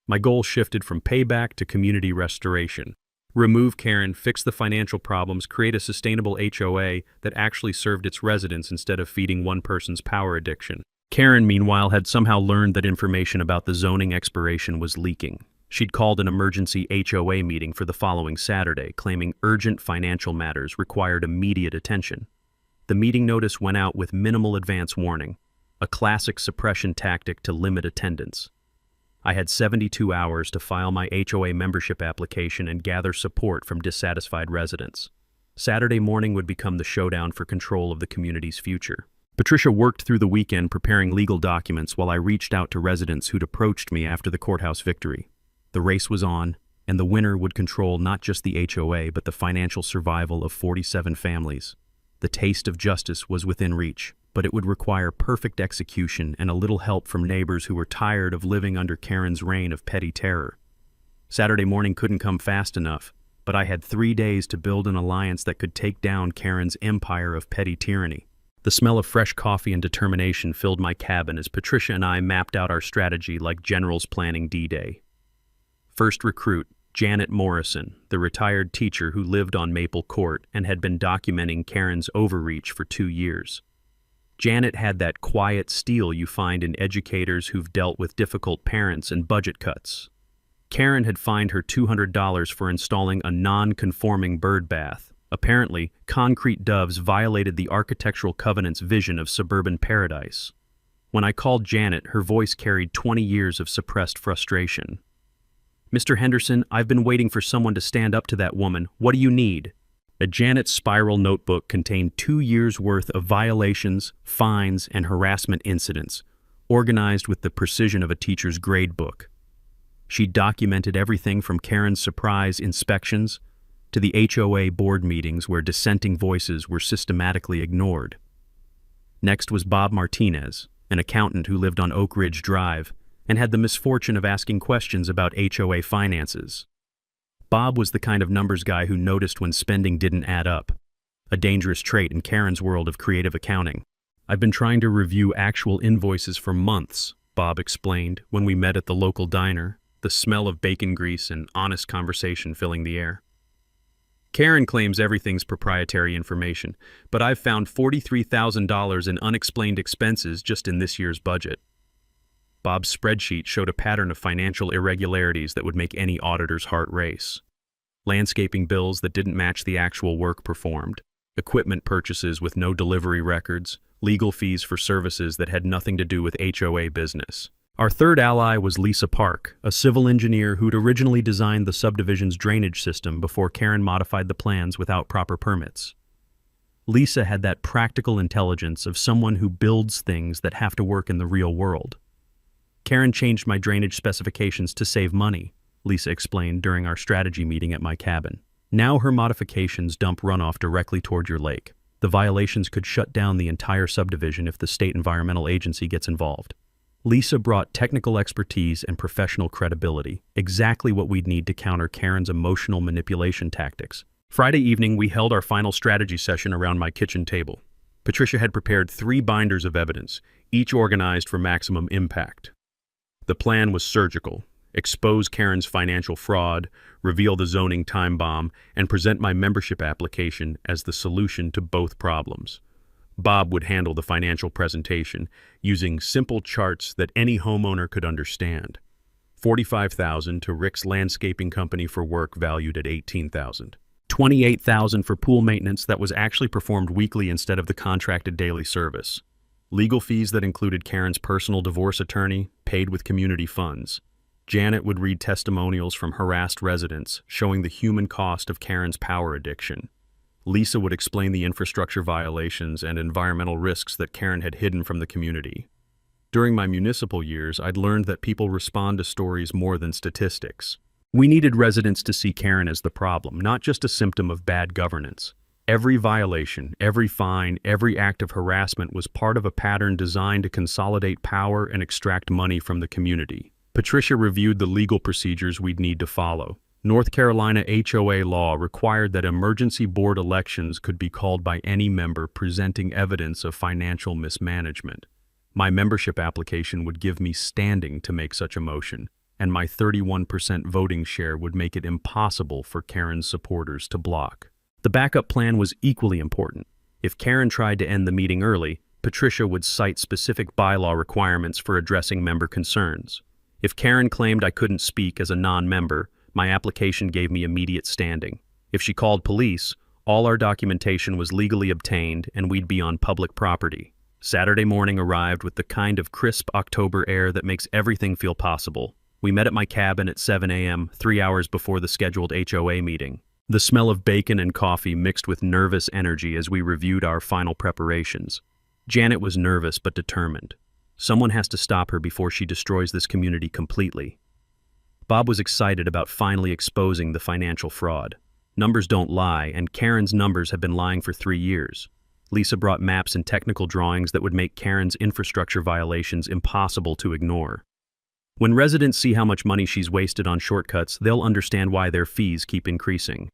My goal shifted from payback to community restoration. Remove Karen, fix the financial problems, create a sustainable HOA that actually served its residents instead of feeding one person's power addiction. Karen, meanwhile, had somehow learned that information about the zoning expiration was leaking. She'd called an emergency HOA meeting for the following Saturday, claiming urgent financial matters required immediate attention. The meeting notice went out with minimal advance warning, a classic suppression tactic to limit attendance. I had 72 hours to file my HOA membership application and gather support from dissatisfied residents. Saturday morning would become the showdown for control of the community's future. Patricia worked through the weekend preparing legal documents while I reached out to residents who'd approached me after the courthouse victory. The race was on, and the winner would control not just the HOA but the financial survival of 47 families. The taste of justice was within reach. but it would require perfect execution and a little help from neighbors who were tired of living under Karen's reign of petty terror. Saturday morning couldn't come fast enough, but I had 3 days to build an alliance that could take down Karen's empire of petty tyranny. The smell of fresh coffee and determination filled my cabin as Patricia and I mapped out our strategy like generals planning D-Day. First recruit, Janet Morrison, the retired teacher who lived on Maple Court and had been documenting Karen's overreach for 2 years. Janet had that quiet steel you find in educators who've dealt with difficult parents and budget cuts. Karen had fined her $200 for installing a non-conforming bird bath. Apparently, concrete doves violated the architectural covenant's vision of suburban paradise. When I called Janet, her voice carried 20 years of suppressed frustration. "Mr. Henderson, I've been waiting for someone to stand up to that woman. What do you need?" A Janet spiral notebook contained 2 years' worth of violations, fines, and harassment incidents, organized with the precision of a teacher's gradebook. She documented everything from Karen's surprise inspections to the HOA board meetings where dissenting voices were systematically ignored. Next was Bob Martinez, an accountant who lived on Oak Ridge Drive and had the misfortune of asking questions about HOA finances. Bob was the kind of numbers guy who noticed when spending didn't add up, a dangerous trait in Karen's world of creative accounting. "I've been trying to review actual invoices for months," Bob explained when we met at the local diner, the smell of bacon grease and honest conversation filling the air. "Karen claims everything's proprietary information, but I've found $43,000 in unexplained expenses just in this year's budget." Bob's spreadsheet showed a pattern of financial irregularities that would make any auditor's heart race. Landscaping bills that didn't match the actual work performed, equipment purchases with no delivery records, legal fees for services that had nothing to do with HOA business. Our third ally was Lisa Park, a civil engineer who'd originally designed the subdivision's drainage system before Karen modified the plans without proper permits. Lisa had that practical intelligence of someone who builds things that have to work in the real world. "Karen changed my drainage specifications to save money," Lisa explained during our strategy meeting at my cabin. "Now her modifications dump runoff directly toward your lake. The violations could shut down the entire subdivision if the state environmental agency gets involved." Lisa brought technical expertise and professional credibility, exactly what we'd need to counter Karen's emotional manipulation tactics. Friday evening, we held our final strategy session around my kitchen table. Patricia had prepared 3 binders of evidence, each organized for maximum impact. The plan was surgical: expose Karen's financial fraud, reveal the zoning time bomb, and present my membership application as the solution to both problems. Bob would handle the financial presentation, using simple charts that any homeowner could understand. $45,000 to Rick's landscaping company for work valued at $18,000. $28,000 for pool maintenance that was actually performed weekly instead of the contracted daily service. Legal fees that included Karen's personal divorce attorney, paid with community funds. Janet would read testimonials from harassed residents, showing the human cost of Karen's power addiction. Lisa would explain the infrastructure violations and environmental risks that Karen had hidden from the community. During my municipal years, I'd learned that people respond to stories more than statistics. We needed residents to see Karen as the problem, not just a symptom of bad governance. Every violation, every fine, every act of harassment was part of a pattern designed to consolidate power and extract money from the community. Patricia reviewed the legal procedures we'd need to follow. North Carolina HOA law required that emergency board elections could be called by any member presenting evidence of financial mismanagement. My membership application would give me standing to make such a motion, and my 31% voting share would make it impossible for Karen's supporters to block. The backup plan was equally important. If Karen tried to end the meeting early, Patricia would cite specific bylaw requirements for addressing member concerns. If Karen claimed I couldn't speak as a non-member, my application gave me immediate standing. If she called police, all our documentation was legally obtained and we'd be on public property. Saturday morning arrived with the kind of crisp October air that makes everything feel possible. We met at my cabin at 7 a.m., 3 hours before the scheduled HOA meeting. The smell of bacon and coffee mixed with nervous energy as we reviewed our final preparations. Janet was nervous but determined. Someone has to stop her before she destroys this community completely. Bob was excited about finally exposing the financial fraud. Numbers don't lie, and Karen's numbers have been lying for 3 years. Lisa brought maps and technical drawings that would make Karen's infrastructure violations impossible to ignore. When residents see how much money she's wasted on shortcuts, they'll understand why their fees keep increasing.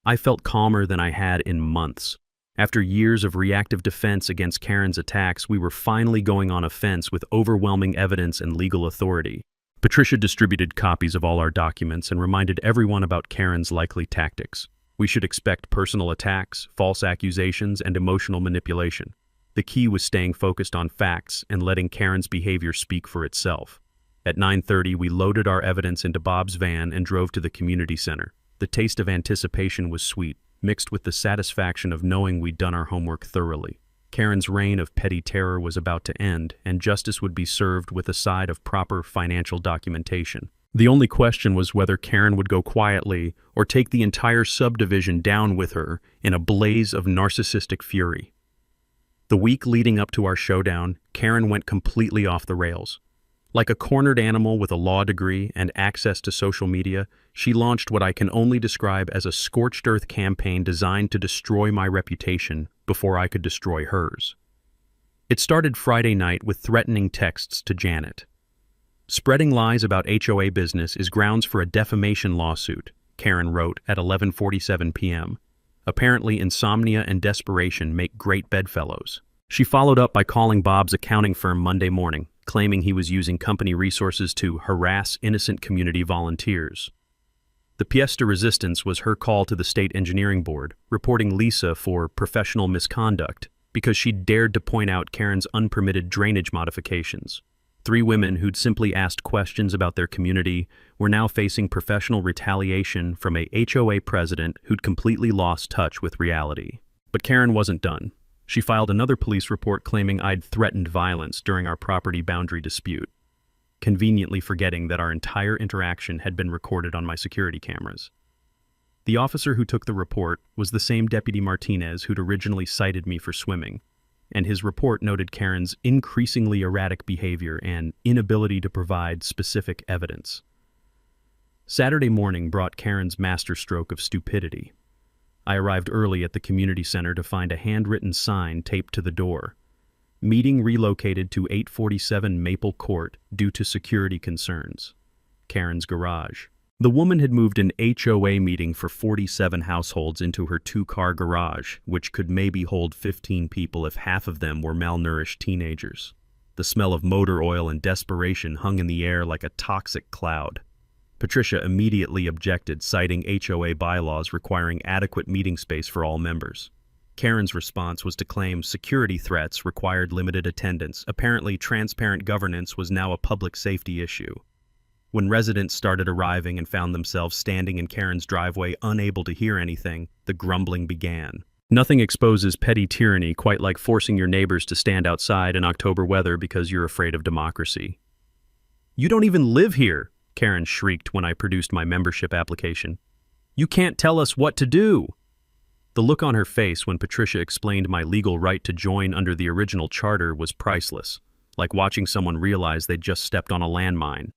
I felt calmer than I had in months. After years of reactive defense against Karen's attacks, we were finally going on offense with overwhelming evidence and legal authority. Patricia distributed copies of all our documents and reminded everyone about Karen's likely tactics. We should expect personal attacks, false accusations, and emotional manipulation. The key was staying focused on facts and letting Karen's behavior speak for itself. At 9:30, we loaded our evidence into Bob's van and drove to the community center. The taste of anticipation was sweet, mixed with the satisfaction of knowing we'd done our homework thoroughly. Karen's reign of petty terror was about to end, and justice would be served with a side of proper financial documentation. The only question was whether Karen would go quietly or take the entire subdivision down with her in a blaze of narcissistic fury. The week leading up to our showdown, Karen went completely off the rails. Like a cornered animal with a law degree and access to social media, she launched what I can only describe as a scorched earth campaign designed to destroy my reputation before I could destroy hers. It started Friday night with threatening texts to Janet. "Spreading lies about HOA business is grounds for a defamation lawsuit," Karen wrote at 11:47 p.m. Apparently, insomnia and desperation make great bedfellows. She followed up by calling Bob's accounting firm Monday morning, claiming he was using company resources to harass innocent community volunteers. The pièce de résistance was her call to the state engineering board, reporting Lisa for professional misconduct because she dared to point out Karen's unpermitted drainage modifications. 3 women who'd simply asked questions about their community were now facing professional retaliation from a HOA president who'd completely lost touch with reality. But Karen wasn't done. She filed another police report claiming I'd threatened violence during our property boundary dispute, conveniently forgetting that our entire interaction had been recorded on my security cameras. The officer who took the report was the same Deputy Martinez who'd originally cited me for swimming, and his report noted Karen's increasingly erratic behavior and inability to provide specific evidence. Saturday morning brought Karen's masterstroke of stupidity. I arrived early at the community center to find a handwritten sign taped to the door. "Meeting relocated to 847 Maple Court due to security concerns." Karen's garage. The woman had moved an HOA meeting for 47 households into her 2-car garage, which could maybe hold 15 people if half of them were malnourished teenagers. The smell of motor oil and desperation hung in the air like a toxic cloud. Patricia immediately objected, citing HOA bylaws requiring adequate meeting space for all members. Karen's response was to claim security threats required limited attendance. Apparently, transparent governance was now a public safety issue. When residents started arriving and found themselves standing in Karen's driveway unable to hear anything, the grumbling began. Nothing exposes petty tyranny quite like forcing your neighbors to stand outside in October weather because you're afraid of democracy. "You don't even live here," Karen shrieked when I produced my membership application. "You can't tell us what to do." The look on her face when Patricia explained my legal right to join under the original charter was priceless, like watching someone realize they'd just stepped on a landmine.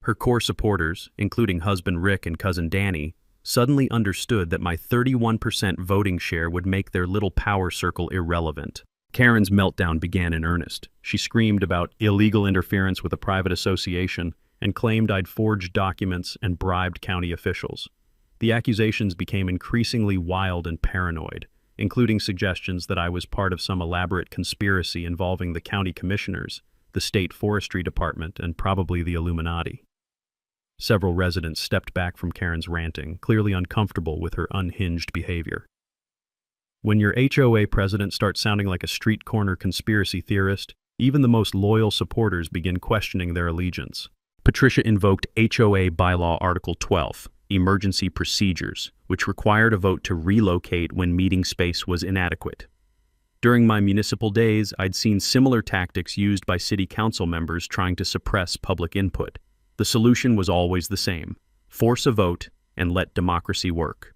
Her core supporters, including husband Rick and cousin Danny, suddenly understood that my 31% voting share would make their little power circle irrelevant. Karen's meltdown began in earnest. She screamed about illegal interference with a private association and claimed I'd forged documents and bribed county officials. The accusations became increasingly wild and paranoid, including suggestions that I was part of some elaborate conspiracy involving the county commissioners, the state forestry department, and probably the Illuminati. Several residents stepped back from Karen's ranting, clearly uncomfortable with her unhinged behavior. When your HOA president starts sounding like a street corner conspiracy theorist, even the most loyal supporters begin questioning their allegiance. Patricia invoked HOA Bylaw Article 12, Emergency Procedures, which required a vote to relocate when meeting space was inadequate. During my municipal days, I'd seen similar tactics used by city council members trying to suppress public input. The solution was always the same: force a vote and let democracy work.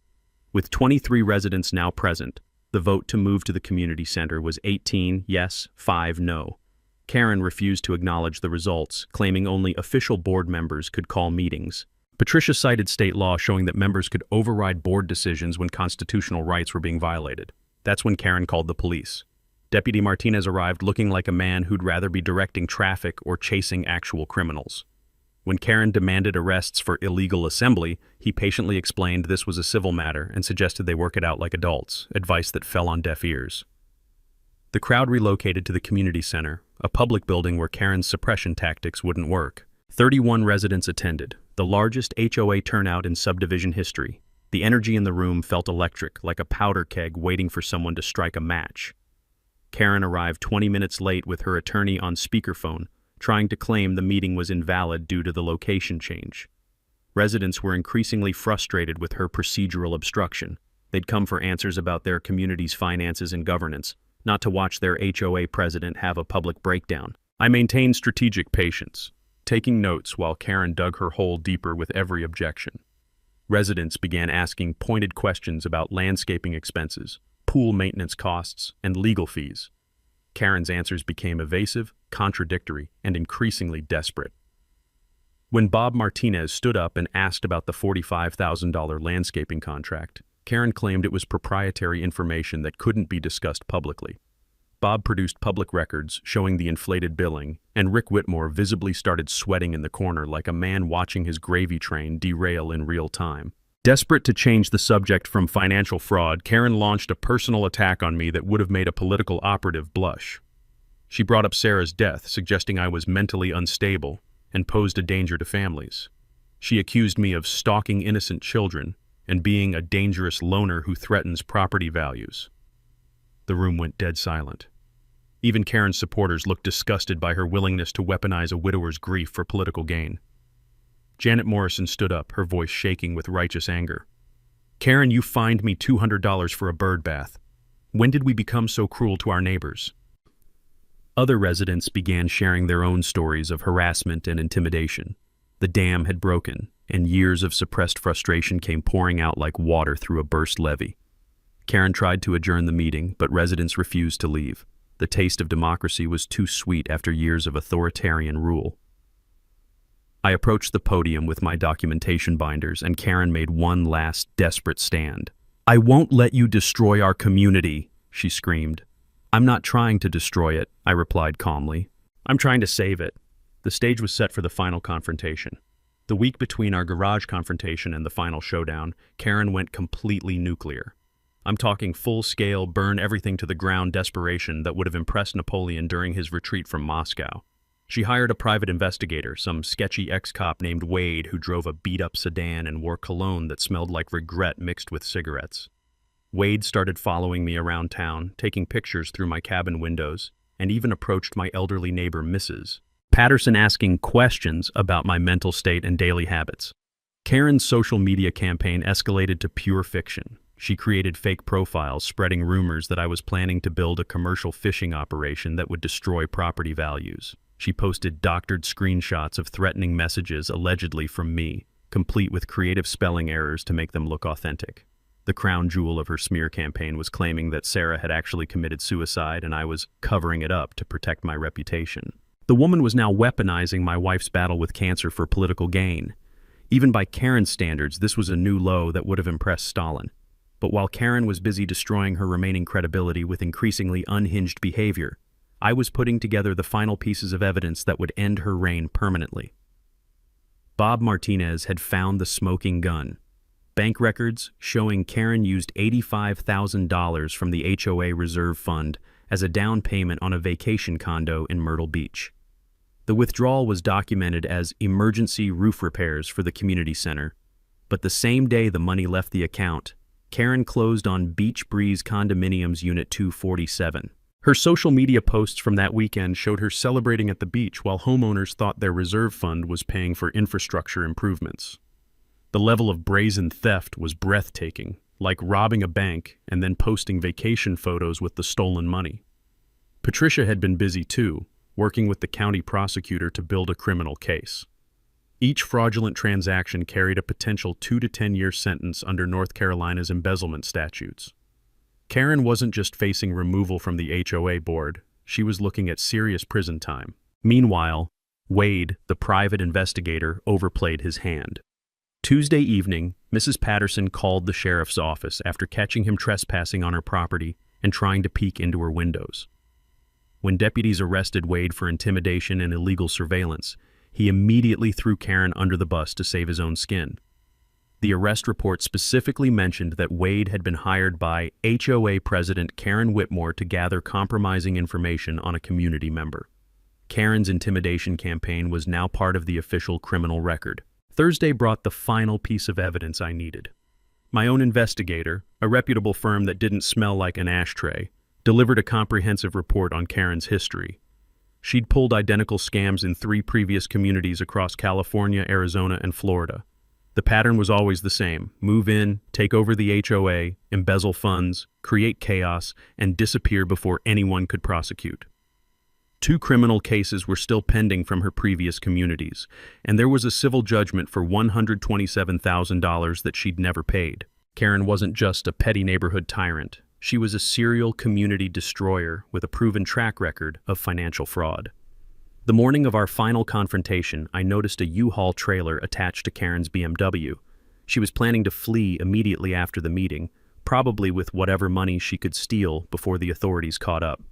With 23 residents now present, the vote to move to the community center was 18 yes, 5 no. Karen refused to acknowledge the results, claiming only official board members could call meetings. Patricia cited state law showing that members could override board decisions when constitutional rights were being violated. That's when Karen called the police. Deputy Martinez arrived looking like a man who'd rather be directing traffic or chasing actual criminals. When Karen demanded arrests for illegal assembly, he patiently explained this was a civil matter and suggested they work it out like adults, advice that fell on deaf ears. The crowd relocated to the community center, a public building where Karen's suppression tactics wouldn't work. 31 residents attended, the largest HOA turnout in subdivision history. The energy in the room felt electric, like a powder keg waiting for someone to strike a match. Karen arrived 20 minutes late with her attorney on speakerphone, trying to claim the meeting was invalid due to the location change. Residents were increasingly frustrated with her procedural obstruction. They'd come for answers about their community's finances and governance, not to watch their HOA president have a public breakdown. I maintained strategic patience, taking notes while Karen dug her hole deeper with every objection. Residents began asking pointed questions about landscaping expenses, pool maintenance costs, and legal fees. Karen's answers became evasive, contradictory, and increasingly desperate. When Bob Martinez stood up and asked about the $45,000 landscaping contract, Karen claimed it was proprietary information that couldn't be discussed publicly. Bob produced public records showing the inflated billing, and Rick Whitmore visibly started sweating in the corner like a man watching his gravy train derail in real time. Desperate to change the subject from financial fraud, Karen launched a personal attack on me that would have made a political operative blush. She brought up Sarah's death, suggesting I was mentally unstable and posed a danger to families. She accused me of stalking innocent children and being a dangerous loner who threatens property values. The room went dead silent. Even Karen's supporters looked disgusted by her willingness to weaponize a widower's grief for political gain. Janet Morrison stood up, her voice shaking with righteous anger. Karen, you fined me $200 for a bird bath. When did we become so cruel to our neighbors? Other residents began sharing their own stories of harassment and intimidation. The dam had broken, and years of suppressed frustration came pouring out like water through a burst levee. Karen tried to adjourn the meeting, but residents refused to leave. The taste of democracy was too sweet after years of authoritarian rule. I approached the podium with my documentation binders, and Karen made one last desperate stand. I won't let you destroy our community, she screamed. I'm not trying to destroy it, I replied calmly. I'm trying to save it. The stage was set for the final confrontation. The week between our garage confrontation and the final showdown, Karen went completely nuclear. I'm talking full-scale, burn everything to the ground desperation that would have impressed Napoleon during his retreat from Moscow. She hired a private investigator, some sketchy ex-cop named Wade who drove a beat-up sedan and wore cologne that smelled like regret mixed with cigarettes. Wade started following me around town, taking pictures through my cabin windows, and even approached my elderly neighbor, Mrs. Patterson, asking questions about my mental state and daily habits. Karen's social media campaign escalated to pure fiction. She created fake profiles, spreading rumors that I was planning to build a commercial fishing operation that would destroy property values. She posted doctored screenshots of threatening messages allegedly from me, complete with creative spelling errors to make them look authentic. The crown jewel of her smear campaign was claiming that Sarah had actually committed suicide and I was covering it up to protect my reputation. The woman was now weaponizing my wife's battle with cancer for political gain. Even by Karen's standards, this was a new low that would have impressed Stalin. But while Karen was busy destroying her remaining credibility with increasingly unhinged behavior, I was putting together the final pieces of evidence that would end her reign permanently. Bob Martinez had found the smoking gun. Bank records showing Karen used $85,000 from the HOA reserve fund as a down payment on a vacation condo in Myrtle Beach. The withdrawal was documented as emergency roof repairs for the community center, but the same day the money left the account, Karen closed on Beach Breeze Condominiums Unit 247. Her social media posts from that weekend showed her celebrating at the beach while homeowners thought their reserve fund was paying for infrastructure improvements. The level of brazen theft was breathtaking, like robbing a bank and then posting vacation photos with the stolen money. Patricia had been busy too, working with the county prosecutor to build a criminal case. Each fraudulent transaction carried a potential 2 to 10-year sentence under North Carolina's embezzlement statutes. Karen wasn't just facing removal from the HOA board, she was looking at serious prison time. Meanwhile, Wade, the private investigator, overplayed his hand. Tuesday evening, Mrs. Patterson called the sheriff's office after catching him trespassing on her property and trying to peek into her windows. When deputies arrested Wade for intimidation and illegal surveillance, he immediately threw Karen under the bus to save his own skin. The arrest report specifically mentioned that Wade had been hired by HOA President Karen Whitmore to gather compromising information on a community member. Karen's intimidation campaign was now part of the official criminal record. Thursday brought the final piece of evidence I needed. My own investigator, a reputable firm that didn't smell like an ashtray, delivered a comprehensive report on Karen's history. She'd pulled identical scams in 3 previous communities across California, Arizona, and Florida. The pattern was always the same: move in, take over the HOA, embezzle funds, create chaos, and disappear before anyone could prosecute. 2 criminal cases were still pending from her previous communities, and there was a civil judgment for $127,000 that she'd never paid. Karen wasn't just a petty neighborhood tyrant. She was a serial community destroyer with a proven track record of financial fraud. The morning of our final confrontation, I noticed a U-Haul trailer attached to Karen's BMW. She was planning to flee immediately after the meeting, probably with whatever money she could steal before the authorities caught up.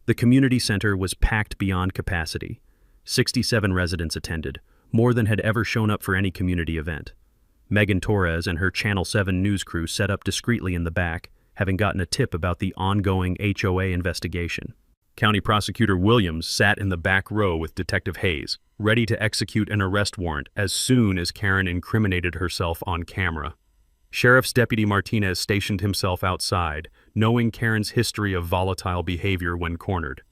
The community center was packed beyond capacity. 67 residents attended, more than had ever shown up for any community event. Megan Torres and her Channel 7 news crew set up discreetly in the back, having gotten a tip about the ongoing HOA investigation. County Prosecutor Williams sat in the back row with Detective Hayes, ready to execute an arrest warrant as soon as Karen incriminated herself on camera. Sheriff's Deputy Martinez stationed himself outside, knowing Karen's history of volatile behavior when cornered.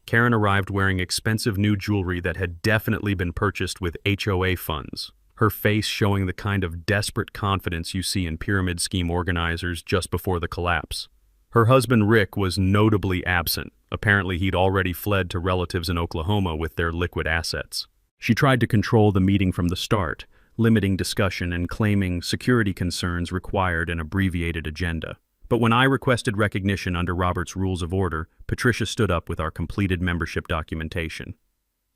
Karen arrived wearing expensive new jewelry that had definitely been purchased with HOA funds, her face showing the kind of desperate confidence you see in pyramid scheme organizers just before the collapse. Her husband Rick was notably absent. Apparently he'd already fled to relatives in Oklahoma with their liquid assets. She tried to control the meeting from the start, limiting discussion and claiming security concerns required an abbreviated agenda. But when I requested recognition under Robert's Rules of Order, Patricia stood up with our completed membership documentation.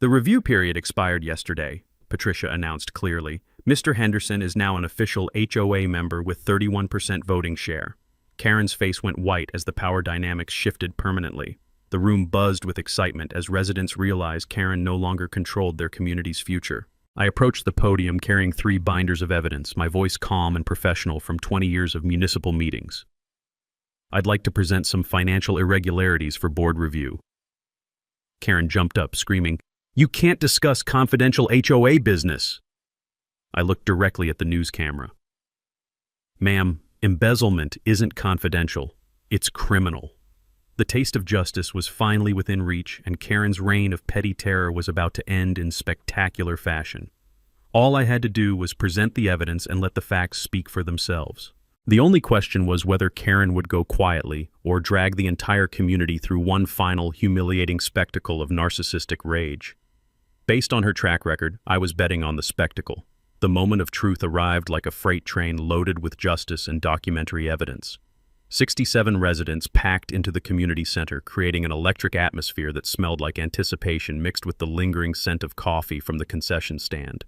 "The review period expired yesterday," Patricia announced clearly. "Mr. Henderson is now an official HOA member with 31% voting share." Karen's face went white as the power dynamics shifted permanently. The room buzzed with excitement as residents realized Karen no longer controlled their community's future. I approached the podium carrying 3 binders of evidence, my voice calm and professional from 20 years of municipal meetings. "I'd like to present some financial irregularities for board review." Karen jumped up, screaming, "You can't discuss confidential HOA business!" I looked directly at the news camera. "Ma'am, embezzlement isn't confidential. It's criminal." The taste of justice was finally within reach, and Karen's reign of petty terror was about to end in spectacular fashion. All I had to do was present the evidence and let the facts speak for themselves. The only question was whether Karen would go quietly or drag the entire community through one final humiliating spectacle of narcissistic rage. Based on her track record, I was betting on the spectacle. The moment of truth arrived like a freight train loaded with justice and documentary evidence. 67 residents packed into the community center, creating an electric atmosphere that smelled like anticipation mixed with the lingering scent of coffee from the concession stand.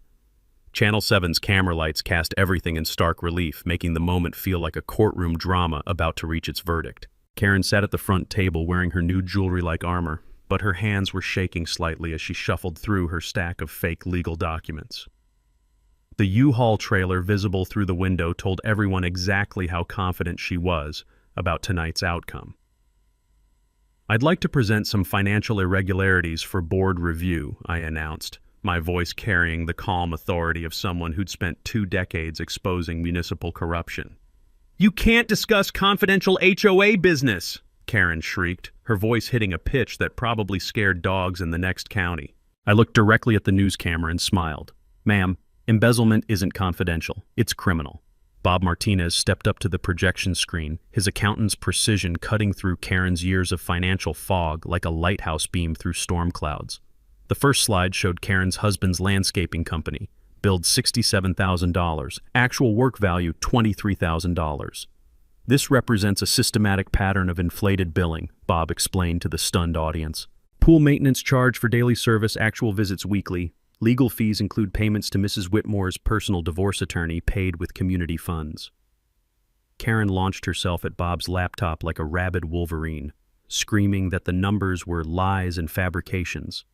Channel 7's camera lights cast everything in stark relief, making the moment feel like a courtroom drama about to reach its verdict. Karen sat at the front table wearing her new jewelry-like armor, but her hands were shaking slightly as she shuffled through her stack of fake legal documents. The U-Haul trailer visible through the window told everyone exactly how confident she was about tonight's outcome. "I'd like to present some financial irregularities for board review," I announced, my voice carrying the calm authority of someone who'd spent 2 decades exposing municipal corruption. "You can't discuss confidential HOA business!" Karen shrieked, her voice hitting a pitch that probably scared dogs in the next county. I looked directly at the news camera and smiled. "Ma'am, embezzlement isn't confidential. It's criminal." Bob Martinez stepped up to the projection screen, his accountant's precision cutting through Karen's years of financial fog like a lighthouse beam through storm clouds. The first slide showed Karen's husband's landscaping company, billed $67,000, actual work value $23,000. "This represents a systematic pattern of inflated billing," Bob explained to the stunned audience. "Pool maintenance charge for daily service, actual visits weekly. Legal fees include payments to Mrs. Whitmore's personal divorce attorney paid with community funds." Karen launched herself at Bob's laptop like a rabid wolverine. screaming that the numbers were lies and fabrications.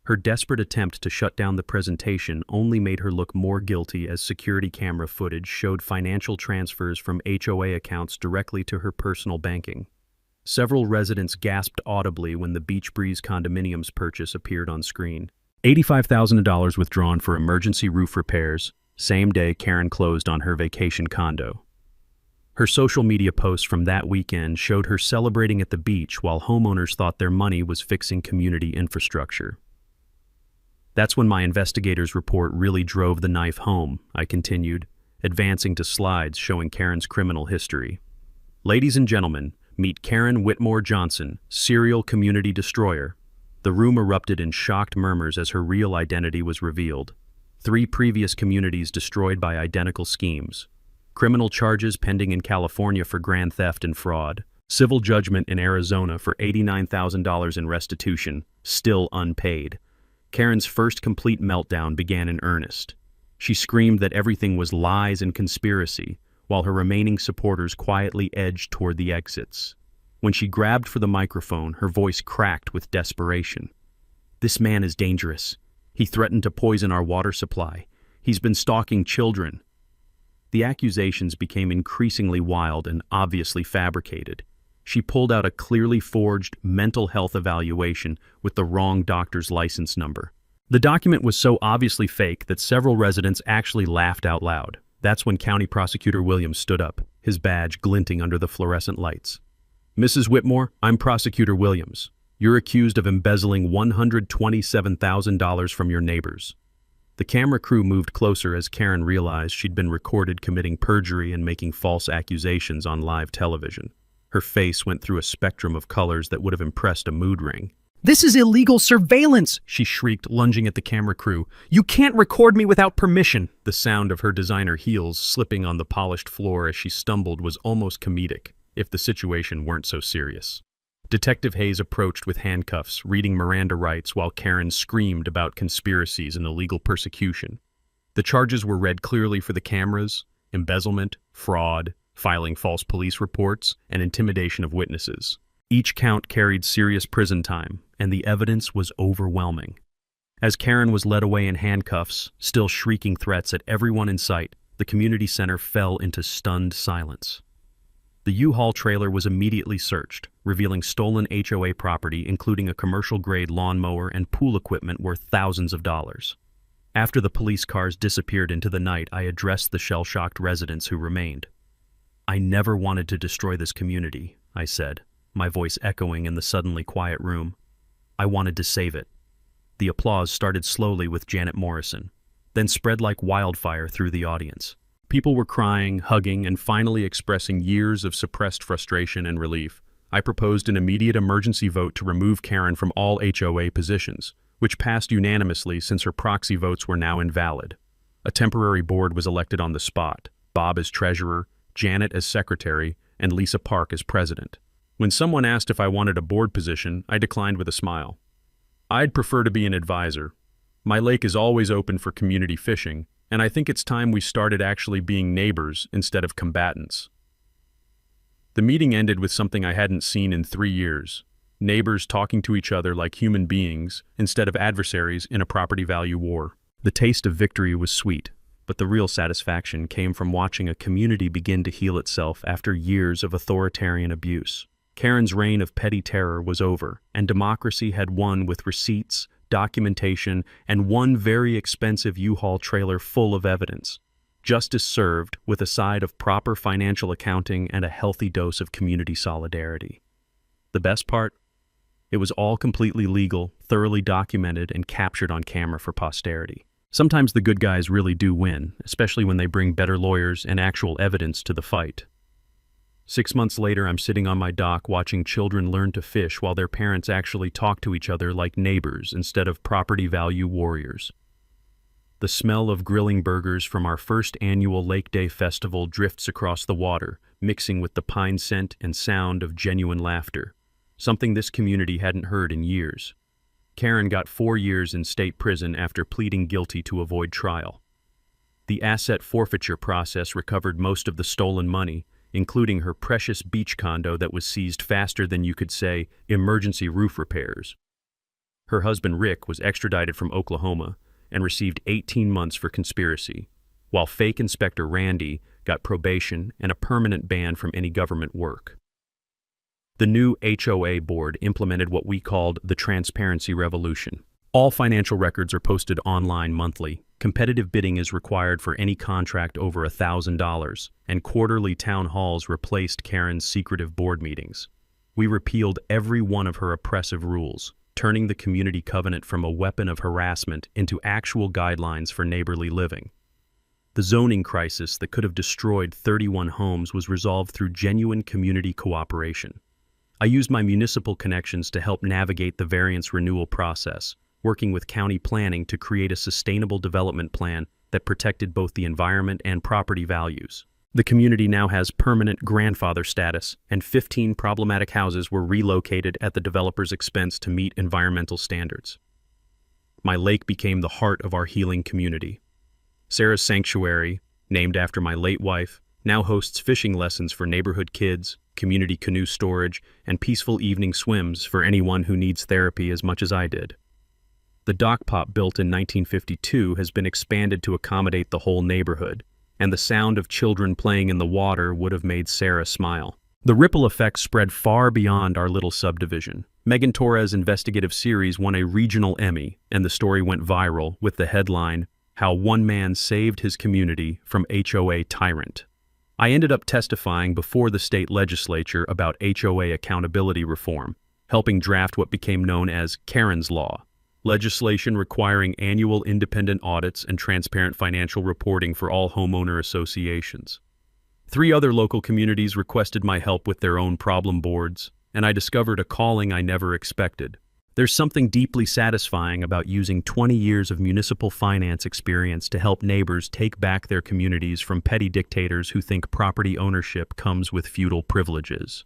Her desperate attempt to shut down the presentation only made her look more guilty as security camera footage showed financial transfers from HOA accounts directly to her personal banking. Several residents gasped audibly when the Beach Breeze condominium's purchase appeared on screen. $85,000 withdrawn for emergency roof repairs, same day Karen closed on her vacation condo. Her social media posts from that weekend showed her celebrating at the beach while homeowners thought their money was fixing community infrastructure. That's when my investigators' report really drove the knife home, I continued, advancing to slides showing Karen's criminal history. Ladies and gentlemen, meet Karen Whitmore Johnson, serial community destroyer. The room erupted in shocked murmurs as her real identity was revealed. 3 previous communities destroyed by identical schemes. Criminal charges pending in California for grand theft and fraud. Civil judgment in Arizona for $89,000 in restitution, still unpaid. Karen's first complete meltdown began in earnest. She screamed that everything was lies and conspiracy, while her remaining supporters quietly edged toward the exits. When she grabbed for the microphone, her voice cracked with desperation. "This man is dangerous. He threatened to poison our water supply. He's been stalking children." The accusations became increasingly wild and obviously fabricated. She pulled out a clearly forged mental health evaluation with the wrong doctor's license number. The document was so obviously fake that several residents actually laughed out loud. That's when County Prosecutor Williams stood up, his badge glinting under the fluorescent lights. "Mrs. Whitmore, I'm Prosecutor Williams. You're accused of embezzling $127,000 from your neighbors." The camera crew moved closer as Karen realized she'd been recorded committing perjury and making false accusations on live television. Her face went through a spectrum of colors that would have impressed a mood ring. "This is illegal surveillance!" she shrieked, lunging at the camera crew. "You can't record me without permission!" The sound of her designer heels slipping on the polished floor as she stumbled was almost comedic, if the situation weren't so serious. Detective Hayes approached with handcuffs, reading Miranda rights while Karen screamed about conspiracies and illegal persecution. The charges were read clearly for the cameras: embezzlement, fraud, filing false police reports, and intimidation of witnesses. Each count carried serious prison time, and the evidence was overwhelming. As Karen was led away in handcuffs, still shrieking threats at everyone in sight, the community center fell into stunned silence. The U-Haul trailer was immediately searched, revealing stolen HOA property including a commercial-grade lawnmower and pool equipment worth thousands of dollars. After the police cars disappeared into the night, I addressed the shell-shocked residents who remained. "I never wanted to destroy this community," I said, my voice echoing in the suddenly quiet room. "I wanted to save it." The applause started slowly with Janet Morrison, then spread like wildfire through the audience. People were crying, hugging, and finally expressing years of suppressed frustration and relief. I proposed an immediate emergency vote to remove Karen from all HOA positions, which passed unanimously since her proxy votes were now invalid. A temporary board was elected on the spot, Bob as treasurer, Janet as secretary, and Lisa Park as president. When someone asked if I wanted a board position, I declined with a smile. "I'd prefer to be an advisor. My lake is always open for community fishing, and I think it's time we started actually being neighbors instead of combatants." The meeting ended with something I hadn't seen in 3 years: neighbors talking to each other like human beings instead of adversaries in a property value war. The taste of victory was sweet, but the real satisfaction came from watching a community begin to heal itself after years of authoritarian abuse. Karen's reign of petty terror was over, and democracy had won with receipts, documentation, and one very expensive U-Haul trailer full of evidence. Justice served with a side of proper financial accounting and a healthy dose of community solidarity. The best part? It was all completely legal, thoroughly documented, and captured on camera for posterity. Sometimes the good guys really do win, especially when they bring better lawyers and actual evidence to the fight. 6 months later, I'm sitting on my dock watching children learn to fish while their parents actually talk to each other like neighbors instead of property value warriors. The smell of grilling burgers from our first annual Lake Day Festival drifts across the water, mixing with the pine scent and sound of genuine laughter, something this community hadn't heard in years. Karen got 4 years in state prison after pleading guilty to avoid trial. The asset forfeiture process recovered most of the stolen money, including her precious beach condo that was seized faster than you could say emergency roof repairs. Her husband Rick was extradited from Oklahoma and received 18 months for conspiracy, while fake Inspector Randy got probation and a permanent ban from any government work. The new HOA board implemented what we called the transparency revolution. All financial records are posted online monthly. Competitive bidding is required for any contract over $1,000, and quarterly town halls replaced Karen's secretive board meetings. We repealed every one of her oppressive rules, turning the community covenant from a weapon of harassment into actual guidelines for neighborly living. The zoning crisis that could have destroyed 31 homes was resolved through genuine community cooperation. I used my municipal connections to help navigate the variance renewal process, working with county planning to create a sustainable development plan that protected both the environment and property values. The community now has permanent grandfather status, and 15 problematic houses were relocated at the developer's expense to meet environmental standards. My lake became the heart of our healing community. Sarah's Sanctuary, named after my late wife, now hosts fishing lessons for neighborhood kids, community canoe storage, and peaceful evening swims for anyone who needs therapy as much as I did. The dock pop built in 1952 has been expanded to accommodate the whole neighborhood, and the sound of children playing in the water would have made Sarah smile. The ripple effect spread far beyond our little subdivision. Megan Torres' investigative series won a regional Emmy, and the story went viral with the headline, "How One Man Saved His Community from HOA Tyrant." I ended up testifying before the state legislature about HOA accountability reform, helping draft what became known as Karen's Law, legislation requiring annual independent audits and transparent financial reporting for all homeowner associations. 3 other local communities requested my help with their own problem boards, and I discovered a calling I never expected. There's something deeply satisfying about using 20 years of municipal finance experience to help neighbors take back their communities from petty dictators who think property ownership comes with feudal privileges.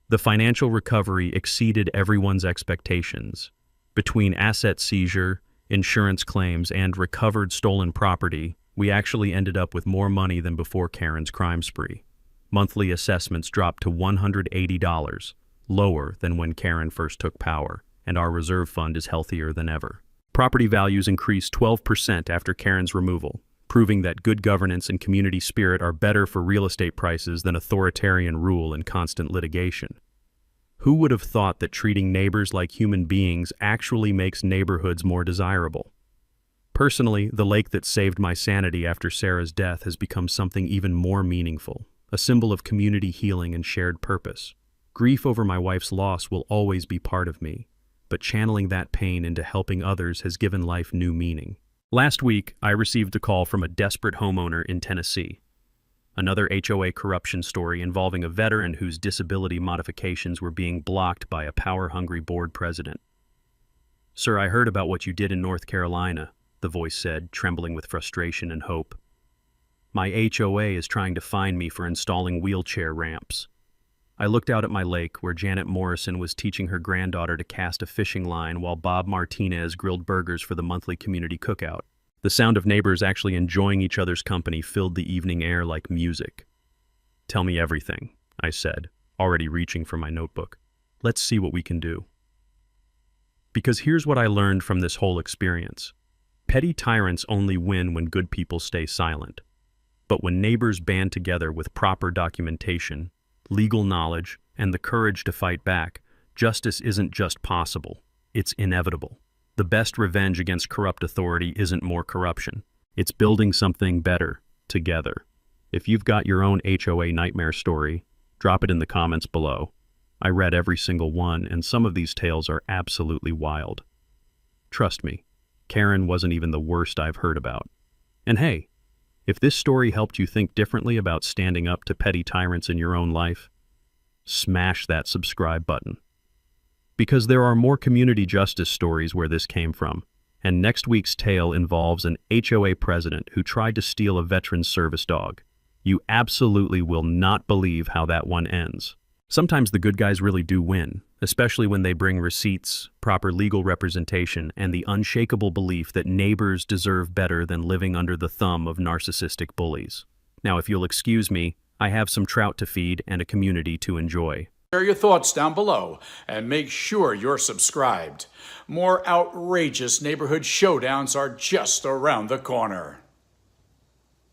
The financial recovery exceeded everyone's expectations. Between asset seizure, insurance claims, and recovered stolen property, we actually ended up with more money than before Karen's crime spree. Monthly assessments dropped to $180. Lower than when Karen first took power, and our reserve fund is healthier than ever. Property values increased 12% after Karen's removal, proving that good governance and community spirit are better for real estate prices than authoritarian rule and constant litigation. Who would have thought that treating neighbors like human beings actually makes neighborhoods more desirable? Personally, the lake that saved my sanity after Sarah's death has become something even more meaningful, a symbol of community healing and shared purpose. Grief over my wife's loss will always be part of me, but channeling that pain into helping others has given life new meaning. Last week, I received a call from a desperate homeowner in Tennessee. Another HOA corruption story involving a veteran whose disability modifications were being blocked by a power-hungry board president. "Sir, I heard about what you did in North Carolina," the voice said, trembling with frustration and hope. "My HOA is trying to fine me for installing wheelchair ramps." I looked out at my lake where Janet Morrison was teaching her granddaughter to cast a fishing line while Bob Martinez grilled burgers for the monthly community cookout. The sound of neighbors actually enjoying each other's company filled the evening air like music. "Tell me everything," I said, already reaching for my notebook. "Let's see what we can do." Because here's what I learned from this whole experience. Petty tyrants only win when good people stay silent. But when neighbors band together with proper documentation, legal knowledge, and the courage to fight back, justice isn't just possible, it's inevitable. The best revenge against corrupt authority isn't more corruption. It's building something better, together. If you've got your own HOA nightmare story, drop it in the comments below. I read every single one, and some of these tales are absolutely wild. Trust me, Karen wasn't even the worst I've heard about. And hey, if this story helped you think differently about standing up to petty tyrants in your own life, smash that subscribe button. Because there are more community justice stories where this came from, and next week's tale involves an HOA president who tried to steal a veteran's service dog. You absolutely will not believe how that one ends. Sometimes the good guys really do win, especially when they bring receipts, proper legal representation, and the unshakable belief that neighbors deserve better than living under the thumb of narcissistic bullies. Now, if you'll excuse me, I have some trout to feed and a community to enjoy. Share your thoughts down below and make sure you're subscribed. More outrageous neighborhood showdowns are just around the corner.